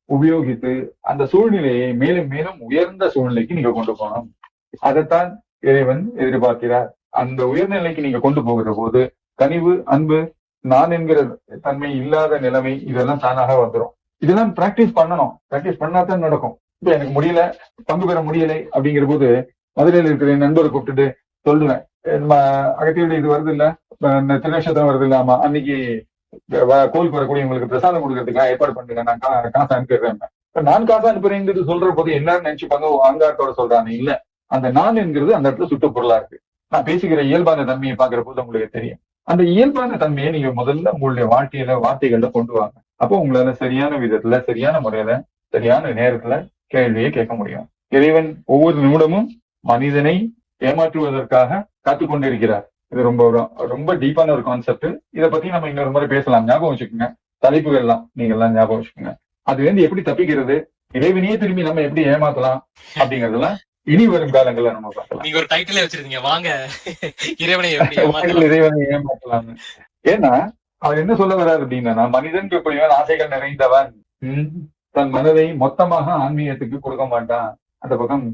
உபயோகித்து அந்த சூழ்நிலையை மேலும் மேலும் உயர்ந்த சூழ்நிலைக்கு நீங்க கொண்டு போகணும். அதைத்தான் இறைவன் எதிர்பார்க்கிறார். அந்த உயர்நிலைக்கு நீங்க கொண்டு போகிற போது கனிவு, அன்பு, நான் என்கிற தன்மை இல்லாத நிலைமை இதெல்லாம் தானாக வந்துடும். இதெல்லாம் பிராக்டிஸ் பண்ணணும். பிராக்டிஸ் பண்ணாதான் நடக்கும். இப்ப எனக்கு முடியல, பங்கு பெற முடியலை அப்படிங்கிற போது மதுரையில் இருக்கிற என் நண்பரை கூப்பிட்டுட்டு சொல்லுவேன், அகத்தியோட இது வருது இல்ல, திருநட்சத்திரம் வருது இல்ல, ஆமா அன்னைக்கு கோவிலுக்கு வரக்கூடிய உங்களுக்கு பிரசாதம் கொடுக்கறதுக்காக ஏற்பாடு பண்ணுங்க, நான் காசு அனுப்பிடுறேன். இப்ப நான் காசு அனுப்புறேங்கிறது சொல்ற போது எல்லாரும் நினைச்சுப்பாங்க அங்காரத்தோட சொல்றாங்க. இல்ல, அந்த நான் என்கிறது அந்த இடத்துல சுட்டு பொருளா இருக்கு. நான் பேசுகிற இயல்பான தன்மையை பாக்குற போது உங்களுக்கு தெரியும். அந்த இயல்பான தன்மையை நீங்க முதல்ல உங்களுடைய வாழ்க்கையில வார்த்தைகள்ல கொண்டு வாங்க. அப்போ உங்களால சரியான விதத்துல, சரியான முறையில, சரியான நேரத்துல கேள்வியை கேட்க முடியும். இறைவன் ஒவ்வொரு நிமிடமும் மனிதனை ஏமாற்றுவதற்காக காத்து கொண்டிருக்கிறார். இது ரொம்ப ரொம்ப டீப்பான ஒரு கான்செப்ட். இதை பத்தி நம்ம இன்னொரு முறை பேசலாம். ஞாபகம் வச்சுக்கோங்க, தலைப்புகள் எல்லாம் நீங்க எல்லாம் ஞாபகம் வச்சுக்கோங்க. அது வந்து எப்படி தப்பிக்கிறது, இறைவனையே திரும்பி நம்ம எப்படி ஏமாத்தலாம் அப்படிங்கறதெல்லாம் இனி வரும் காலங்கள்ல நம்ம பார்க்கலாம். நீங்க ஒரு டைட்டிலே வச்சிருந்தீங்க, வாங்க இறைவனை ஏமாத்தலாம். ஏன்னா அவர் என்ன சொல்ல வர்றாரு அப்படின்னா, மனிதன் எப்படியான ஆசைகள் நிறைந்தவன், தன் மனதை மொத்தமாக ஆன்மீகத்துக்கு கொடுக்க மாட்டான், அந்த பக்கம்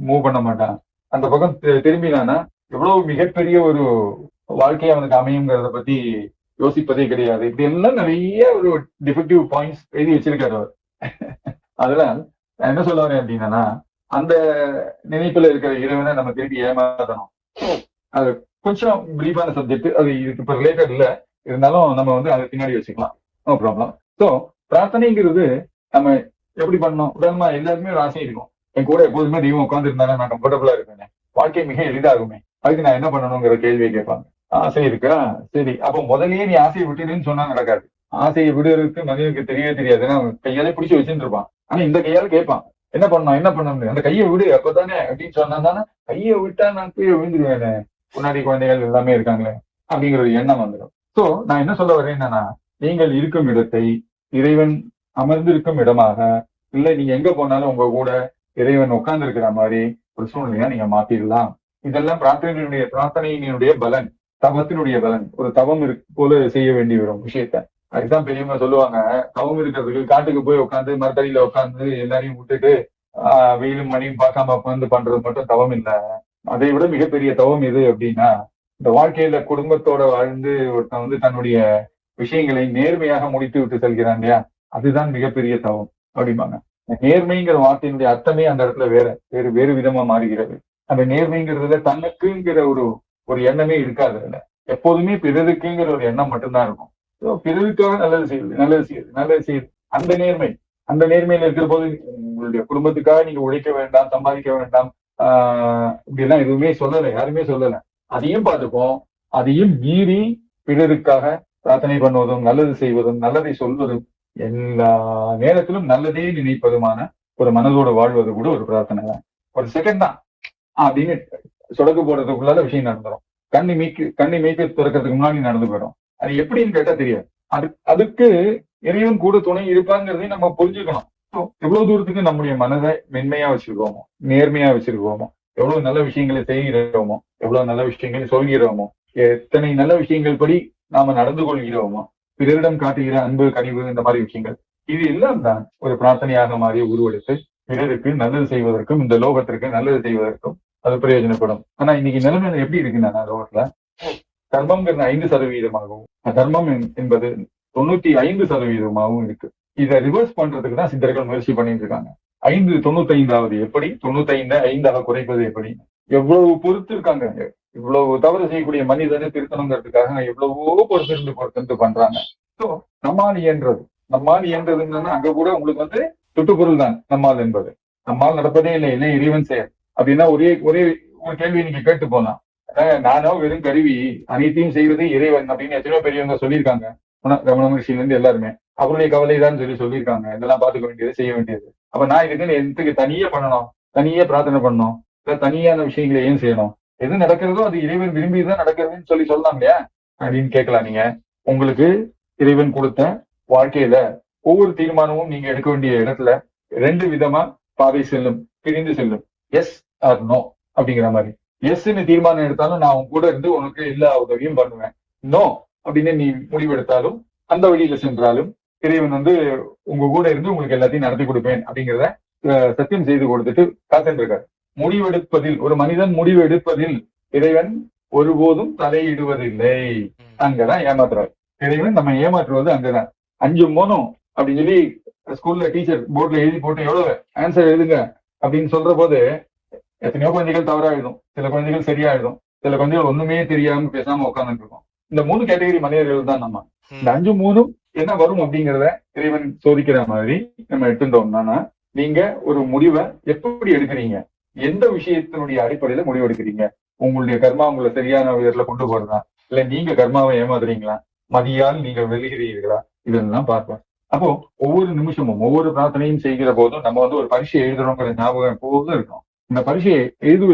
மூவ் பண்ண மாட்டான், அந்த பக்கம் திரும்பினானா எவ்வளவு மிகப்பெரிய ஒரு வாழ்க்கையை அவனுக்கு அமையுங்கிறத பத்தி யோசிப்பதே கிடையாது. இப்படி எல்லாம் நிறைய ஒரு டிஃபெக்டிவ் பாயிண்ட்ஸ் எழுதி வச்சிருக்காரு அவர். அதெல்லாம் நான் என்ன சொல்ல வரேன் அப்படின்னா, அந்த நினைப்புல இருக்கிற இறைவனை நம்ம திருப்பி ஏமாத்தணும். அது கொஞ்சம் பிரீஃபான சப்ஜெக்ட், அது இதுக்கு இப்ப ரிலேட்டட் இல்ல, இருந்தாலும் நம்ம வந்து அதை பின்னாடி வச்சுக்கலாம், நோ ப்ராப்ளம். ஸோ பிரார்த்தனைங்கிறது நம்ம எப்படி பண்ணணும்? உதாரணமா எல்லாருமே ஒரு ஆசை இருக்கும், என் கூட எப்போதுமே தெய்வம் உட்கார்ந்து இருந்தாலும் நான் கம்ஃபர்டபுளா இருப்பேன், வாழ்க்கை மிக எளிதாகுமே, அதுக்கு நான் என்ன பண்ணணுங்கிற கேள்வியை கேட்பாங்க. ஆசை இருக்கா, சரி, அப்போ முதல்லயே நீ ஆசையை விட்டுடுன்னு சொன்னா நடக்காது. ஆசையை விடுறதுக்கு மனிதனுக்கு தெரியவே தெரியாது, ஏன்னா கையாலே பிடிச்சி வச்சுட்டு இருப்பான். ஆனா இந்த கையால கேட்பான், என்ன பண்ணணும் என்ன பண்ணணும், அந்த கையை விடு அப்பதானே அப்படின்னு சொன்னா தானே, கையை விட்டா நான் கீழே விழுந்துருவேனே, முன்னாடி குழந்தைகள் எல்லாமே இருக்காங்களே அப்படிங்கிற ஒரு எண்ணம் வந்துடும். சோ நான் என்ன சொல்ல வரேன் என்னன்னா, நீங்கள் இருக்கும் இடத்தை இறைவன் அமர்ந்திருக்கும் இடமாக, இல்லை நீங்க எங்க போனாலும் உங்க கூட இறைவன் உட்கார்ந்து இருக்கிற மாதிரி ஒரு சூழ்நிலையா நீங்க மாத்திடலாம். இதெல்லாம் பிரார்த்தனையினுடைய பலன், தவத்தினுடைய பலன். ஒரு தவம் போல செய்ய வேண்டி வரும் விஷயத்த. அதுதான் பெரியவங்க சொல்லுவாங்க, தவம் இருக்கிறதுக்கு காட்டுக்கு போய் உட்காந்து மரத்தடியில உட்காந்து எல்லாரையும் விட்டுட்டு வெயிலும் மணியும் பார்க்காம உட்காந்து பண்றது மட்டும் தவம் இல்லை. அதை விட மிகப்பெரிய தவம் எது அப்படின்னா, இந்த வாழ்க்கையில குடும்பத்தோட வாழ்ந்து ஒருத்தன் வந்து தன்னுடைய விஷயங்களை நேர்மையாக முடித்து விட்டு செல்கிறான் இல்லையா, அதுதான் மிகப்பெரிய தவம் அப்படிம்பாங்க. நேர்மைங்கிற வார்த்தையினுடைய அர்த்தமே அந்த இடத்துல வேறு வேறு விதமா மாறுகிறது. அந்த நேர்மைங்கிறதுல தனக்குங்கிற ஒரு எண்ணமே இருக்காது. அதுல எப்போதுமே பிறருக்குங்கிற ஒரு எண்ணம் மட்டும்தான் இருக்கும். பிறருக்காக நல்லது செய்யுது அந்த நேர்மை. அந்த நேர்மையில இருக்கிற போது உங்களுடைய குடும்பத்துக்காக நீங்க உழைக்க வேண்டாம், சம்பாதிக்க வேண்டாம், இப்படி எல்லாம் எதுவுமே சொல்லலை, யாருமே சொல்லலை. அதையும் பார்த்துப்போம். அதையும் மீறி பிறருக்காக பிரார்த்தனை பண்ணுவதும், நல்லது செய்வதும், நல்லதை சொல்வதும், எல்லா நேரத்திலும் நல்லதே நினைப்பதுமான ஒரு மனதோடு வாழ்வது கூட ஒரு பிரார்த்தனை தான். ஒரு செகண்ட் தான் அப்படின்னு சொடக்கு போடுறதுக்குள்ளால விஷயம் நடந்துடும். கண்ணை மேய்க்க திறக்கிறதுக்கு முன்னாடி நடந்து போயிடும். அது எப்படின்னு கேட்டா தெரியாது. அதுக்கு இறைவன் கூட துணை இருப்பாங்கிறதையும் நம்ம புரிஞ்சுக்கணும். எவ்வளவு தூரத்துக்கு நம்முடைய மனதை மென்மையா வச்சிருக்கோமோ, நேர்மையா வச்சிருக்கோமோ, எவ்வளவு நல்ல விஷயங்களை செய்கிறோமோ, எவ்வளவு நல்ல விஷயங்களை சொல்கிறோமோ, எத்தனை நல்ல விஷயங்கள் படி நாம நடந்து கொள்கிறோமோ, பிறரிடம் காட்டுகிற அன்பு, கனிவு, இந்த மாதிரி விஷயங்கள், இது எல்லாம் தான் ஒரு பிரார்த்தனையாக மாறி உருவெடுத்து பிறருக்கு நல்லது செய்வதற்கும், இந்த லோகத்திற்கு நல்லது செய்வதற்கும் அது பிரயோஜனப்படும். ஆனா இன்னைக்கு நிலைமை எப்படி இருக்குன்னா, லோகத்துல தர்மம்ங்கிறது 5% தர்மம் என்பது 95% இருக்கு. இதை ரிவர்ஸ் பண்றதுக்கு தான் சித்தர்கள் முயற்சி பண்ணிட்டு இருக்காங்க. 95 எப்படி, 95 குறைப்பது எப்படி, எவ்வளவு பொறுத்து இருக்காங்க. இவ்வளவு தவறு செய்யக்கூடிய மனிதனை திருத்தணுங்கிறதுக்காக எவ்வளவோ பொறுத்திருந்து பண்றாங்க. சோ நம்மால் இயன்றதுன்னா அங்க கூட உங்களுக்கு வந்து சுட்டுப்பொருள் தான் நம்மால் என்பது. நம்மால் நடப்பதே இல்லை, இறைவன் செயல். அப்படின்னா ஒரே ஒரே ஒரு கேள்வி நீங்க கேட்டு போலாம். நானோ வெறும் கருவி, அனைத்தையும் செய்வது இறைவன் அப்படின்னு எத்தனையோ பெரியவங்க சொல்லியிருக்காங்க. ரமண மகர்ஷில இருந்து எல்லாருமே அவருடைய கவலைதான் சொல்லியிருக்காங்க. இதெல்லாம் பார்த்துக்க வேண்டியது, செய்ய வேண்டியது. அப்ப நான் இதுக்குன்னு எதுக்கு தனியே பண்ணணும், தனியே பிரார்த்தனை பண்ணணும், இல்ல தனியான விஷயங்களை ஏன் செய்யணும்? எது நடக்கிறதோ அது இறைவன் விரும்பிதான் நடக்கிறதுன்னு சொல்லலாம் இல்லையா அப்படின்னு கேட்கலாம். நீங்க உங்களுக்கு இறைவன் கொடுத்த வாழ்க்கையில ஒவ்வொரு தீர்மானமும் நீங்க எடுக்க வேண்டிய இடத்துல 2 விதமா பாதை செல்லும், பிரிந்து செல்லும். எஸ் ஆர் நோ அப்படிங்கிற மாதிரி. எஸ்ன்னு தீர்மானம் எடுத்தாலும் நான் உன் கூட இருந்து உனக்கு எல்லா உதவியும் பண்ணுவேன். நோ அப்படின்னு நீ முடிவெடுத்தாலும் அந்த வழியில சென்றாலும் இறைவன் உங்க கூட இருந்து உங்களுக்கு எல்லாத்தையும் நடத்தி கொடுப்பேன் அப்படிங்கிறத சத்தியம் செய்து கொடுத்துட்டு காத்துட்டு இருக்காரு. முடிவெடுப்பதில் ஒரு மனிதன் முடிவு எடுப்பதில் இறைவன் ஒருபோதும் தலையிடுவதில்லை. அங்கதான் ஏமாத்துறாரு இறைவன். நம்ம ஏமாற்றுவது அங்கதான். 5 மோனம் அப்படின்னு சொல்லி ஸ்கூல்ல டீச்சர் போர்ட்ல எழுதி போட்டு எவ்வளவு ஆன்சர் எழுதுங்க அப்படின்னு சொல்ற போது எத்தனையோ குழந்தைகள் தவறா எழுதும், சில குழந்தைகள் சரியா எழுதும், சில குழந்தைகள் ஒண்ணுமே தெரியாம பேசாம உட்கார்ந்துட்டு இருக்கும். இந்த 3 கேட்டகரி மனிதர்கள் தான் நம்ம. இந்த 5 3 என்ன வரும் அப்படிங்கிறத இறைவன் சோதிக்கிற மாதிரி நம்ம எடுத்துட்டோம்னா, நீங்க ஒரு முடிவை எப்படி எடுக்கிறீங்க, எந்த விஷயத்தினுடைய அடிப்படையில முடிவு எடுக்கிறீங்க? உங்களுடைய கர்மா உங்களை சரியான விதத்துல கொண்டு போறதா, இல்ல நீங்க கர்மாவை ஏமாத்துறீங்களா, மதியால் நீங்க வெல்கிறீர்களா, இதெல்லாம் பார்ப்பேன். அப்போ ஒவ்வொரு நிமிஷமும் ஒவ்வொரு பிரார்த்தனையும் செய்கிற போதும் நம்ம ஒரு பரீட்சை எழுதுறோங்கிற ஞாபகம் எப்போதும் இருக்கும். இந்த பரீட்சையை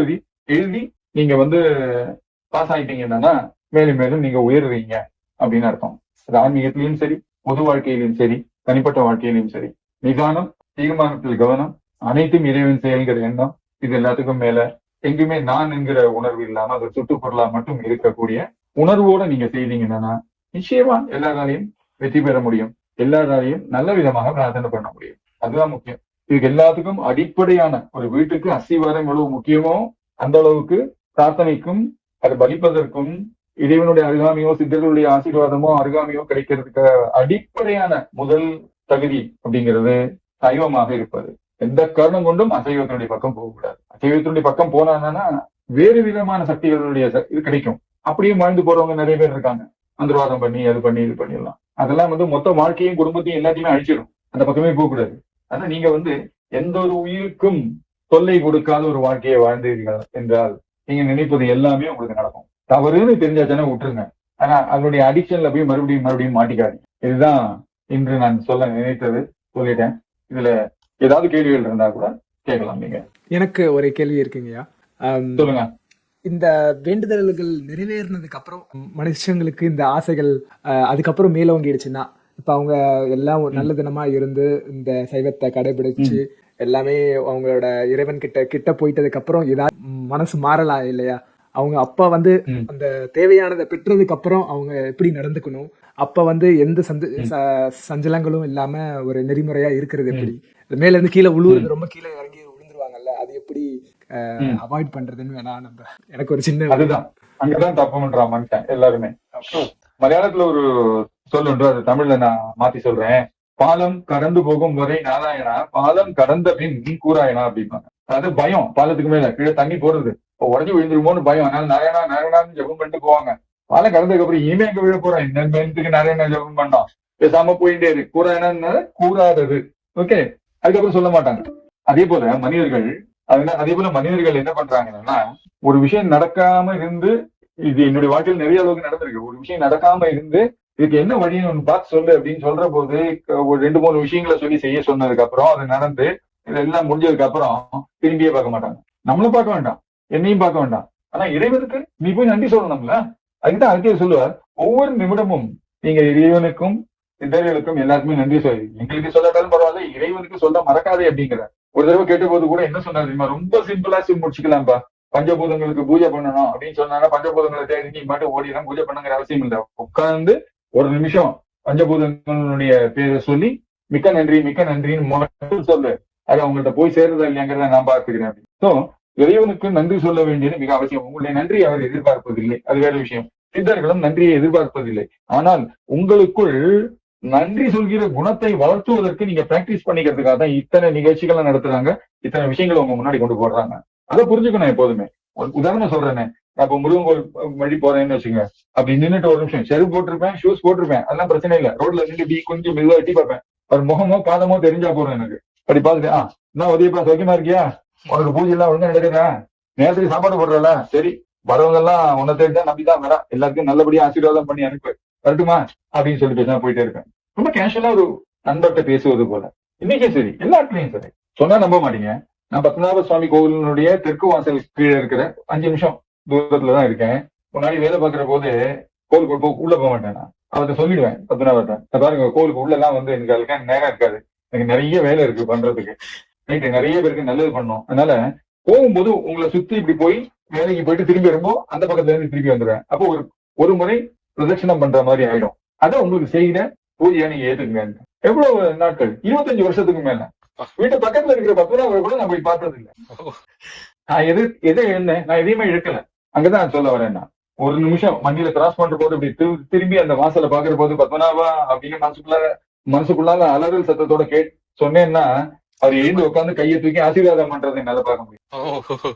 எழுதி நீங்க பாஸ் ஆயிட்டீங்கன்னா மேலும் மேலும் நீங்க உயர்றீங்க அப்படின்னு அர்த்தம். அது ஆன்மீகத்திலையும் சரி, பொது வாழ்க்கையிலும் சரி, தனிப்பட்ட வாழ்க்கையிலும் சரி. நிதானம், தீர்மானத்தில் கவனம், அனைத்தும் இறைவன் செயல்கிற எண்ணம், இது எல்லாத்துக்கும் மேல எங்குமே நான் என்கிற உணர்வு இல்லாம அது சுற்றுப்பொருளா மட்டும் இருக்கக்கூடிய உணர்வோட நீங்க செய்தீங்கன்னா நிச்சயமா எல்லாராலையும் வெற்றி பெற முடியும், எல்லாராலையும் நல்ல விதமாக பிரார்த்தனை பண்ண முடியும். அதுதான் முக்கியம். இதுக்கு எல்லாத்துக்கும் அடிப்படையான ஒரு வீட்டுக்கு அஸ்திவாரம் எவ்வளவு முக்கியமோ அந்த அளவுக்கு பிரார்த்தனைக்கும் அது பலிப்பதற்கும் இறைவனுடைய அருகாமையோ சித்தர்களுடைய ஆசீர்வாதமோ அருகாமையோ கிடைக்கிறதுக்கு அடிப்படையான முதல் தகுதி அப்படிங்கிறது சைவமாக இருப்பது. எந்த காரணம் கொண்டும் அசைவத்தினுடைய பக்கம் போகக்கூடாது. அசைவத்தினுடைய பக்கம் போனாங்கன்னா வேறு விதமான சக்திகளுடைய இது கிடைக்கும். அப்படியே வாழ்ந்து போறவங்க நிறைய பேர் இருக்காங்க. மந்திரவாதம் பண்ணி அது பண்ணி இது பண்ணிடலாம். அதெல்லாம் மொத்த வாழ்க்கையும் குடும்பத்தையும் எல்லாத்தையுமே அழிச்சிடும். அந்த பக்கமே போகக்கூடாது. ஆனா நீங்க எந்த ஒரு உயிருக்கும் தொல்லை கொடுக்காத ஒரு வாழ்க்கையை வாழ்ந்தீர்கள் என்றால் நீங்க நினைப்பது எல்லாமே உங்களுக்கு நடக்கும். தவறுன்னு தெரிஞ்சாச்சுன்னா விட்டுருங்க. ஆனா அதனுடைய அடிக்ஷன்ல போய் மறுபடியும் மாட்டிக்காதீங்க. இதுதான் இன்று நான் சொல்ல நினைத்தது, சொல்லிட்டேன். இதுல ஏதாவது கேள்விகள் இருந்தா கூட கேட்கலாம். நீங்க. எனக்கு ஒரு கேள்வி இருக்குங்கய்யா. சொல்லுங்க. இந்த வேண்டுதல்கள் நிறைவேறினதுக்கு அப்புறம் மனுஷங்களுக்கு இந்த ஆசைகள் அதுக்கப்புறம் மேலோங்கிடுச்சுன்னா, இப்ப அவங்க எல்லாம் நல்ல தினமா இருந்து இந்த சைவத்தை கடைபிடிச்சு எல்லாமே அவங்களோட இறைவன் கிட்ட போயிட்டதுக்கு அப்புறம் ஏதாவது மனசு மாறலாம் இல்லையா? அவங்க அப்ப அந்த தேவையானதை பெற்றதுக்கு அப்புறம் அவங்க எப்படி நடந்துக்கணும், அப்ப எந்த சஞ்சலங்களும் இல்லாம ஒரு நெறிமுறையா இருக்கிறது எப்படி, மேல இருந்து கீழே விழுவுறது, ரொம்ப கீழே இறங்கி விழுந்துருவாங்கல்ல, அது எப்படி அவாய்ட் பண்றதுன்னு வேணா எனக்கு ஒரு சின்ன அதுதான் அங்கதான் தப்பு பண்றான் மனுஷன் எல்லாருமே. மலையாளத்துல ஒரு சொல் ஒன்று, அது தமிழ்ல நான் மாத்தி சொல்றேன். பாலம் கடந்து போகும் வரை நாராயணா, பாலம் கடந்த பின் கூராயணா அப்படிம்பாங்க. அதாவது பயம், பாலத்துக்கு மேல கீழே தண்ணி போறது, உடஞ்சி விழுந்துருமோன்னு பயம். அதனால நாராயணா நாராயணான்னு ஜெபம் பண்ணிட்டு போவாங்க. பாலம் கடந்ததுக்கு அப்புறம் இனிமே எங்க விழ போறோம், இந்த நாராயணா ஜெபம் பண்ணோம், பேசாம போயிட்டே இருக்கு. கூராயணா கூறாதது. ஓகே, அதுக்கப்புறம் சொல்ல மாட்டாங்க. அதே போல மனிதர்கள் என்ன பண்றாங்கன்னா, ஒரு விஷயம் நடக்காம இருந்து, இது என்னுடைய வாழ்க்கையில் நிறைய அளவுக்கு நடந்திருக்கு, ஒரு விஷயம் நடக்காம இருந்து இதுக்கு என்ன வழின்னு ஒன்று பார்த்து சொல்லு அப்படின்னு சொல்ற போது ஒரு 2-3 விஷயங்களை சொல்லி செய்ய சொன்னதுக்கு அப்புறம் அது நடந்து இதெல்லாம் முடிஞ்சதுக்கு அப்புறம் திரும்பியே பார்க்க மாட்டாங்க. நம்மளும் பார்க்க வேண்டாம், என்னையும் பார்க்க வேண்டாம். ஆனா இறைவனுக்கு நீ போய் நன்றி சொல்லணும்ல. அதுக்குதான் அடுத்த சொல்லுவார், ஒவ்வொரு நிமிடமும் நீங்க இறைவனுக்கும் சித்தர்களுக்கும் எல்லாருக்குமே நன்றி சொல்லி, எங்களுக்கு சொல்லாட்டாலும் பரவாயில்ல, இறைவனுக்கு சொல்ல மறக்காதே அப்படிங்கிற. ஒரு தடவை கேட்ட போது கூட என்ன சொன்னாரு தெரியுமா? ரொம்ப சிம்பிளா முடிச்சுக்கலாம்பா, பஞ்சபூதங்களுக்கு பூஜை பண்ணணும் அப்படின்னு சொன்னாங்க. பஞ்சபூதங்களை தேடி நீ மட்டும் ஓடிதான் பூஜை பண்ணுங்கிற அவசியம் இல்லை. உட்கார்ந்து ஒரு நிமிஷம் பஞ்சபூதங்களுடைய பேரை சொல்லி மிக்க நன்றின்னு மட்டும் சொல்லு, அது அவங்கள்ட்ட போய் சேர்றதா இல்லையாங்கிறத நான் பார்த்துக்கிறேன். சோ இறைவனுக்கு நன்றி சொல்ல வேண்டியது மிக அவசியம். உங்களுடைய நன்றி அவர் எதிர்பார்ப்பதில்லை, அது வேற விஷயம். சித்தர்களும் நன்றியை எதிர்பார்ப்பதில்லை. ஆனால் உங்களுக்குள் நன்றி சொல்கிற குணத்தை வளர்த்துவதற்கு நீங்க பிராக்டிஸ் பண்ணிக்கிறதுக்காக தான் இத்தனை நிகழ்ச்சிகளை நடத்துறாங்க, இத்தனை விஷயங்களை உங்க முன்னாடி கொண்டு போடுறாங்க. அதை புரிஞ்சுக்கணும் எப்போதுமே. உதாரணம் சொல்றேனே, நான் இப்ப முருகன் கோயில் வழி போறேன்னு வச்சுங்க, அப்படி நின்றுட்டு ஒரு நிமிஷம் செருப்பு போட்டிருப்பேன், ஷூஸ் போட்டிருப்பேன், அதெல்லாம் பிரச்சனை இல்லை. ரோட்ல நின்று இப்படி கொஞ்சம் மெதுவா எட்டி பார்ப்பேன், ஒரு முகமோ பாதமோ தெரிஞ்சா போறோம் எனக்கு. அப்படி பாத்துட்டு நான் உதயப்பா சௌக்கியமா இருக்கியா, உனக்கு பூஜை எல்லாம் ஒழுங்கா நடக்குதா, நேரத்துக்கு சாப்பாடு போடுறல, சரி வரவங்க எல்லாம் உன்னை தேடி தான் நம்பிதான் வரா, எல்லாருக்கும் நல்லபடியா ஆசீர்வாதம் பண்ணி அனுப்பு, வரட்டுமா அப்படின்னு சொல்லி பேச போயிட்டே இருக்கேன். ரொம்ப கேஷுவலா ஒரு நண்பர்கிட்ட பேசுவது போல. இன்னைக்கே சரி, எல்லா இடத்துலயும் சரி. சொன்னா நம்ப மாட்டீங்க, நான் பத்மநாப சுவாமி கோவிலினுடைய தெற்கு வாசல் கீழே இருக்கிற 5 நிமிஷம் தூரத்துலதான் இருக்கேன். முன்னாடி வேலை பார்க்கிற போது கோவிலுக்கு உள்ள போக மாட்டேன். நான் அவர்கிட்ட சொல்லிடுவேன், பத்மநாபர்கிட்ட, பாருங்க கோவிலுக்கு உள்ள எல்லாம் வந்து எனக்கு அதுக்கான நேரம் இருக்காது, எனக்கு நிறைய வேலை இருக்கு பண்றதுக்கு, ரைட்டு, நிறைய பேருக்கு நல்லது பண்ணணும், அதனால போகும்போது உங்களை சுத்தி இப்படி போய் வேலைக்கு போயிட்டு திரும்பி வரும்போது அந்த பக்கத்துல இருந்து திரும்பி வந்துடுவேன். அப்போ ஒரு முறை பிரதட்சணம் பண்ற மாதிரி ஆயிடும். அதை உங்களுக்கு செய்யற பூஜையா நீங்க ஏத்துக்குங்க. எவ்வளவு நாட்கள், 25 வருஷத்துக்கு மேல வீட்டு பக்கத்துல இருக்கிற பத்மநாபர் கூட நான் போய் பார்த்தது இல்லை. நான் எதை எழுந்தேன், நான் எதையுமே இழுக்கல. அங்கதான் சொல்ல வரேன், நான் ஒரு நிமிஷம் வண்டியில கிராஸ் பண்ற போது இப்படி திரும்பி அந்த வாசலை பாக்குற போது பத்மநாபா அப்படின்னு மனசுக்குள்ளால அலறல் சத்தத்தோட சொன்னேன்னா அவர் எழுந்து உட்காந்து கையை தூக்கி ஆசீர்வாதம் பண்றதை என்னால பார்க்க முடியும்.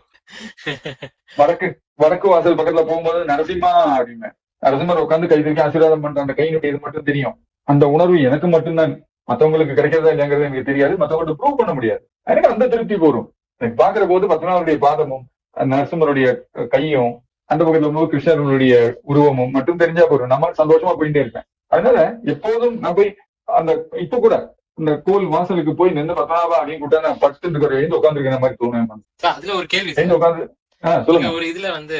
வடக்கு வாசல் பக்கத்துல போகும்போது நரசிம்மா அப்படின்னு நரசிம்மர் உட்காந்து கை தூக்கி ஆசீர்வாதம் பண்ற அந்த கையினுடைய இது மட்டும் தெரியும். அந்த உணர்வு எனக்கு மட்டும்தான், மத்தவங்களுக்கு கிடைக்கிறதா இல்லைங்கிறது எனக்கு தெரியாது, மத்தவங்களுக்கு ப்ரூவ் பண்ண முடியாது. எனக்கு அந்த திருப்தி போரும். எனக்கு பாக்குற போது பத்மநாபருடைய பாதமும் நரசிம்மருடைய கையும் அந்த பக்கத்துல போது கிருஷ்ணருடைய உருவமும் மட்டும் தெரிஞ்சா போதும், நம்ம சந்தோஷமா போயிட்டே இருப்பேன். அதனால எப்போதும் நான் போய் அந்த இப்ப கூட இந்த கோவில் வாசலுக்கு போய் நின்று பத்மநாபா அப்படின்னு கூட்டா நான் படுத்துட்டு எழுந்து உட்காந்துருக்கிற மாதிரி தோணும். அதுல ஒரு கேள்வி, உட்காந்து சொல்லுங்க. ஒரு இதுல வந்து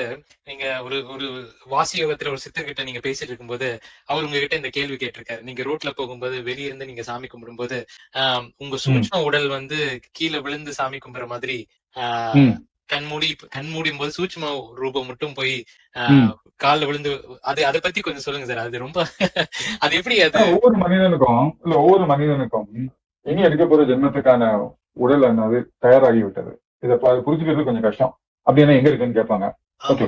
நீங்க ஒரு வாசி யோகத்துல ஒரு சித்தர்கிட்ட நீங்க பேசிட்டு இருக்கும்போது அவர் உங்ககிட்ட இந்த கேள்வி கேட்டிருக்காரு. நீங்க ரோட்ல போகும்போது வெளிய இருந்து நீங்க சாமி கும்பிடும்போது உங்க சூட்சும உடல் வந்து கீழே விழுந்து சாமி கும்பிடுற மாதிரி கண் மூடியும் போது சூட்சும ரூபம் மட்டும் போய் கால்ல விழுந்து, அதை பத்தி கொஞ்சம் சொல்லுங்க சார். அது ரொம்ப அது எப்படி, அது ஒவ்வொரு மனிதனுக்கும் இனி எடுக்க போற ஜென்மத்துக்கான உடல் அது தயாராகி விட்டது. இதை புரிஞ்சுக்கிறது கொஞ்சம் கஷ்டம். அப்படின்னா எங்க இருக்குன்னு கேட்பாங்க. ஓகே,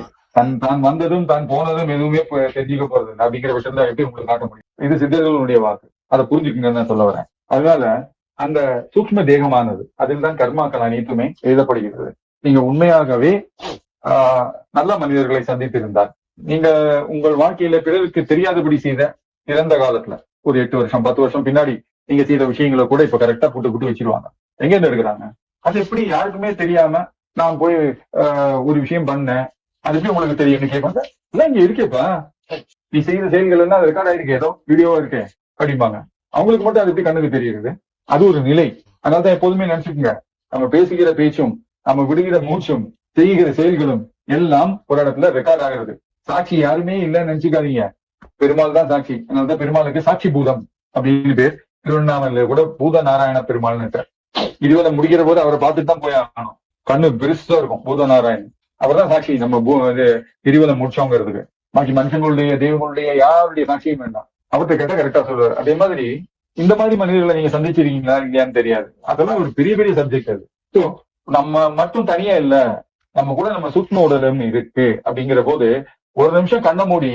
தான் வந்ததும் தான் போனதும் எதுவுமே தெரிஞ்சுக்க போறது அப்படிங்கிற விஷயத்துல எப்படி உங்களுக்கு காட்ட முடியும்? இது சித்தர்களுடைய வாக்கு, அதை புரிஞ்சுக்குங்கன்னு நான் சொல்ல வரேன். அதனால அந்த சூக்ம தேகமானது அதில் தான் கர்மாக்கள் அனைத்துமே எழுதப்படுகிறது. நீங்க உண்மையாகவே நல்ல மனிதர்களை சந்தித்திருந்தால், நீங்க உங்கள் வாழ்க்கையில பிறருக்கு தெரியாதபடி செய்த இறந்த காலத்துல ஒரு 8 வருஷம் 10 வருஷம் பின்னாடி நீங்க செய்த விஷயங்களை கூட இப்ப கரெக்டா புட்டு வச்சிருவாங்க. எங்க இருந்து எடுக்கிறாங்க? அது எப்படி யாருக்குமே தெரியாம நான் போய் ஒரு விஷயம் பண்ணேன், அது எப்படி உங்களுக்கு தெரியும்னு கேட்பாங்க. இல்ல இங்க இருக்கேப்பா, நீ செய்த செயல்கள் எல்லாம் ரெக்கார்ட் ஆயிருக்கு, ஏதோ வீடியோவா இருக்கே அப்படிம்பாங்க. அவங்களுக்கு மட்டும் அது எப்படி கண்ணுக்கு தெரியுது? அது ஒரு நிலை. அதனாலதான் எப்போதுமே நினைச்சுக்கோங்க, நம்ம பேசுகிற பேச்சும் நம்ம விடுகிற மூச்சும் செய்கிற செயல்களும் எல்லாம் ஒரு இடத்துல ரெக்கார்ட் ஆகிறது. சாட்சி யாருமே இல்லைன்னு நினைச்சுக்காதீங்க, பெருமாள் தான் சாட்சி. அதனாலதான் பெருமாளுக்கு சாட்சி பூதம் அப்படின்னு பேர். திருவண்ணாமலையில கூட பூத நாராயண பெருமாள்னு இதுவரை முடிக்கிற போது அவரை பார்த்துட்டு தான் போய் ஆகணும். கண்ணு பெருசா இருக்கும் பூத நாராயணன், அவர் தான் சாட்சி நம்ம கிரிவலம் முடிச்சோங்கிறதுக்கு. பாக்கி மனுஷங்களுடைய தெய்வங்களுடைய யாருடைய சாட்சியும் வேண்டாம், அவர்கிட்ட கேட்டா கரெக்டா சொல்லுவார். அதே மாதிரி இந்த மாதிரி மனிதர்களை நீங்க சந்திச்சிருக்கீங்களா இல்லையான்னு தெரியாது, அதெல்லாம் ஒரு பெரிய பெரிய சப்ஜெக்ட். அது ஸோ நம்ம மட்டும் தனியா இல்ல, நம்ம கூட நம்ம சூக்ம உடலும் இருக்கு. அப்படிங்கிற போது ஒரு நிமிஷம் கண்ணை மூடி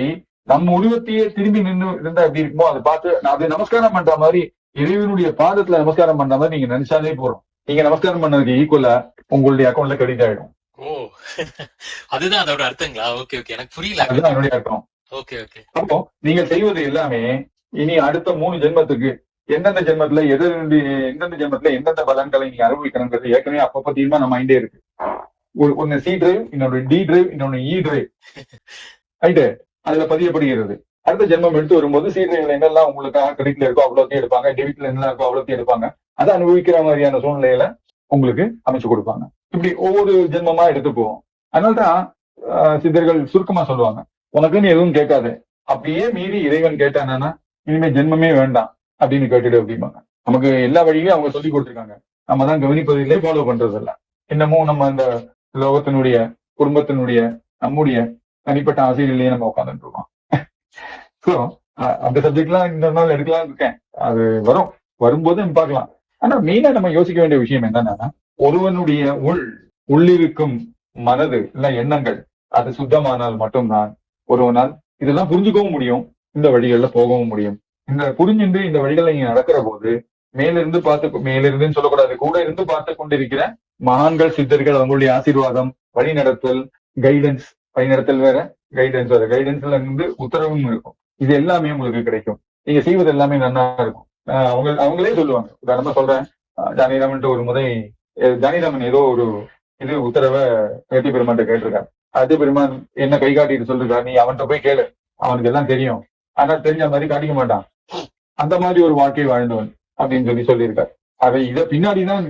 நம்ம உருவத்தையே திரும்பி நின்று இருந்தா எப்படி இருக்குமோ அதை பார்த்து அது நமஸ்காரம் பண்ற மாதிரி, இறைவனுடைய பாதத்துல நமஸ்காரம் பண்ற மாதிரி நீங்க நினைச்சாலே போறோம். நீங்க நமஸ்காரம் பண்ணதுக்கு ஈக்குவலா உங்களுடைய அக்கௌண்ட்ல கிரெடிட் ஆயிடும். ஓ, அதுதான் அதோட அர்த்தங்களா? ஓகே ஓகே, எனக்கு புரியல. அதுதான் என்னுடைய அர்த்தம். Okay okay. அப்போ நீங்க செய்வது எல்லாமே இனி அடுத்த 3 ஜென்மத்துக்கு எந்தெந்த ஜென்மத்துல எந்தெந்த ஜென்மத்துல எந்தெந்த பலன்களை நீங்க அனுபவிக்கணுங்கிறது ஏற்கனவே அப்பப்ப தீர்மானம் மைண்டே இருக்கு. ஒன்னு சி டிரைவ், இன்னொன்னு டி டிரைவ், இன்னொன்னு இ டிரைவ், ரைட்டு, அதுல பதியப்படுகிறது. அடுத்த ஜென்மம் எடுத்து வரும்போது சி டிரைவ்ல என்னெல்லாம் உங்களுக்காக கிரெடிட்ல இருக்கோ அவ்வளோத்தையும் எடுப்பாங்க, டெபிட்ல என்னெல்லாம் இருக்கோ அவ்வளோத்தையும் எடுப்பாங்க. அதை அனுபவிக்கிற மாதிரியான சூழ்நிலையில உங்களுக்கு அமைச்சு கொடுப்பாங்க. இப்படி ஒவ்வொரு ஜென்மமா எடுத்து போவோம். அதனால்தான் சித்தர்கள் சுருக்கமா சொல்லுவாங்க, உனக்குன்னு எதுவும் கேட்காது, அப்படியே மீறி இறைவன் கேட்டானா இனிமே ஜென்மமே வேண்டாம் அப்படின்னு கேட்டுடு அப்படிம்பாங்க. நமக்கு எல்லா வழியிலையும் அவங்க சொல்லி கொடுத்துருக்காங்க, நம்ம தான் கவனிப்பதில்லை, ஃபாலோ பண்றது இல்லை. இன்னமும் நம்ம இந்த லோகத்தினுடைய குடும்பத்தினுடைய நம்முடைய தனிப்பட்ட ஆசைகளிலேயே நம்ம உட்காந்துட்டு இருக்கோம். ஸோ அந்த சப்ஜெக்ட்லாம் இந்த நாள் எடுக்கலாம் இருக்கேன், அது வரும்போது நம்ம பார்க்கலாம். ஆனா மெயினா நம்ம யோசிக்க வேண்டிய விஷயம் என்னன்னா, ஒருவனுடைய உள்ளிருக்கும் மனது இல்ல எண்ணங்கள் அது சுத்தமானால் மட்டும்தான் ஒருவனால் இதெல்லாம் புரிஞ்சுக்கவும் முடியும், இந்த வழிகள்ல போகவும் முடியும். இந்த புரிஞ்சுட்டு இந்த வழிகளை நீங்க நடக்கிற போது மேலிருந்துன்னு சொல்லக்கூடாது, கூட இருந்து பார்த்து கொண்டிருக்கிற மகான்கள் சித்தர்கள் அவங்களுடைய ஆசீர்வாதம், வழிநடத்தல், கைடன்ஸ், வழிநடத்தல் வேற கைடன்ஸ் வேற, கைடன்ஸ்ல இருந்து உத்தரவும் இருக்கும். இது எல்லாமே உங்களுக்கு கிடைக்கும். நீங்க செய்வது எல்லாமே நல்லா இருக்கும். அவங்களே சொல்லுவாங்க. உதாரணமா சொல்றேன், ஜானிராமன் ஒரு முறை ஜானிராமன் ஏதோ ஒரு இது உத்தரவை அகத்திய பெருமான் கேட்டிருக்காரு. அகத்திய பெருமான் என்ன கை காட்டிட்டு சொல்லிருக்காரு, நீ அவன்கிட்ட போய் கேளு, அவனுக்கு எல்லாம் தெரியும், ஆனா தெரிஞ்ச மாதிரி காட்டிக்க மாட்டான், அந்த மாதிரி ஒரு வாழ்க்கை வாழ்ந்தவன் அப்படின்னு சொல்லியிருக்காரு. அதை இதை பின்னாடிதான்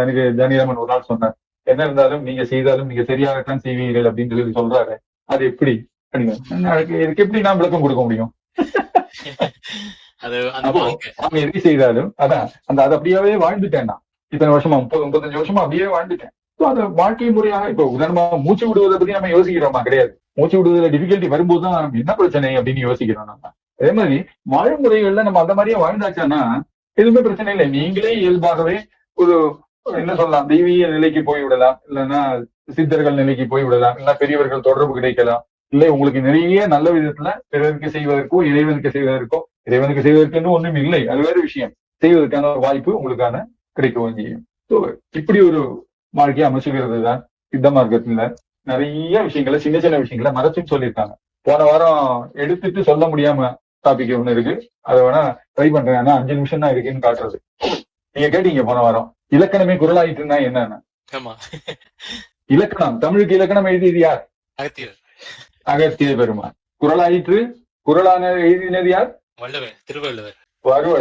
எனக்கு ஜானகிராமன் ஒரு நாள் சொன்னார், என்ன இருந்தாலும் நீங்க செய்தாலும் நீங்க சரியாகத்தான் செய்வீர்கள் அப்படின்னு சொல்றாரு. அது எப்படி இதுக்கு எப்படி நான் விளக்கம் கொடுக்க முடியும்? அப்போ அவங்க எது செய்தாலும் அதான் அது அப்படியாவே வாழ்ந்துட்டேன். நான் இத்தனை வருஷமா 30-35 வருஷமா அப்படியே வாழ்ந்துட்டேன். அந்த வாழ்க்கை முறையாக இப்ப உதாரணமா மூச்சு விடுவதை பத்தி நம்ம யோசிக்கிறோமா? கிடையாது. மூச்சு விடுவதில் டிஃபிகல்ட்டி வரும்போதுதான் நம்ம என்ன பிரச்சனை அப்படின்னு யோசிக்கிறோம் நம்ம. அதே மாதிரி வாழ்முறைகள்ல நம்ம அந்த மாதிரியே வாழ்ந்தாச்சானா எதுவுமே பிரச்சனை இல்லை. நீங்களே இயல்பாகவே ஒரு என்ன சொல்லலாம், தெய்வீக நிலைக்கு போய் விடலாம், இல்லைன்னா சித்தர்கள் நிலைக்கு போய் விடலாம், இல்லைன்னா பெரியவர்கள் தொடர்பு கிடைக்கலாம், இல்லை உங்களுக்கு நிறைய நல்ல விதத்துல பிறருக்கு செய்வதற்கோ இறைவனுக்கு செய்வதற்கோ, இறைவனுக்கு செய்வதற்கு ஒண்ணும் இல்லை, அது வேற விஷயம், செய்வதற்கான வாய்ப்பு உங்களுக்கான கிடைக்கவும் செய்யும். இப்படி ஒரு வாழ்க்கையை அமைச்சுக்கிறது தான் சித்த மார்க்கத்துல நிறைய விஷயங்களை, சின்ன சின்ன விஷயங்களை மறைச்சுன்னு சொல்லியிருக்காங்க. போன வாரம் எடுத்துட்டு சொல்ல முடியாம டாபிக் ஒண்ணு இருக்கு, அதை வேணா ட்ரை பண்றேன். ஆனா 5 நிமிஷம் தான் இருக்குன்னு காட்டுறது. நீங்க கேட்டீங்க போன வாரம் இலக்கணமே குரலாயிட்டுன்னா என்னன்னு. இலக்கணம், தமிழுக்கு இலக்கணம் எழுதியது யார்? அகத்திய பெருமான். குரலாயிற்று, குரலான எழுதினது யார்?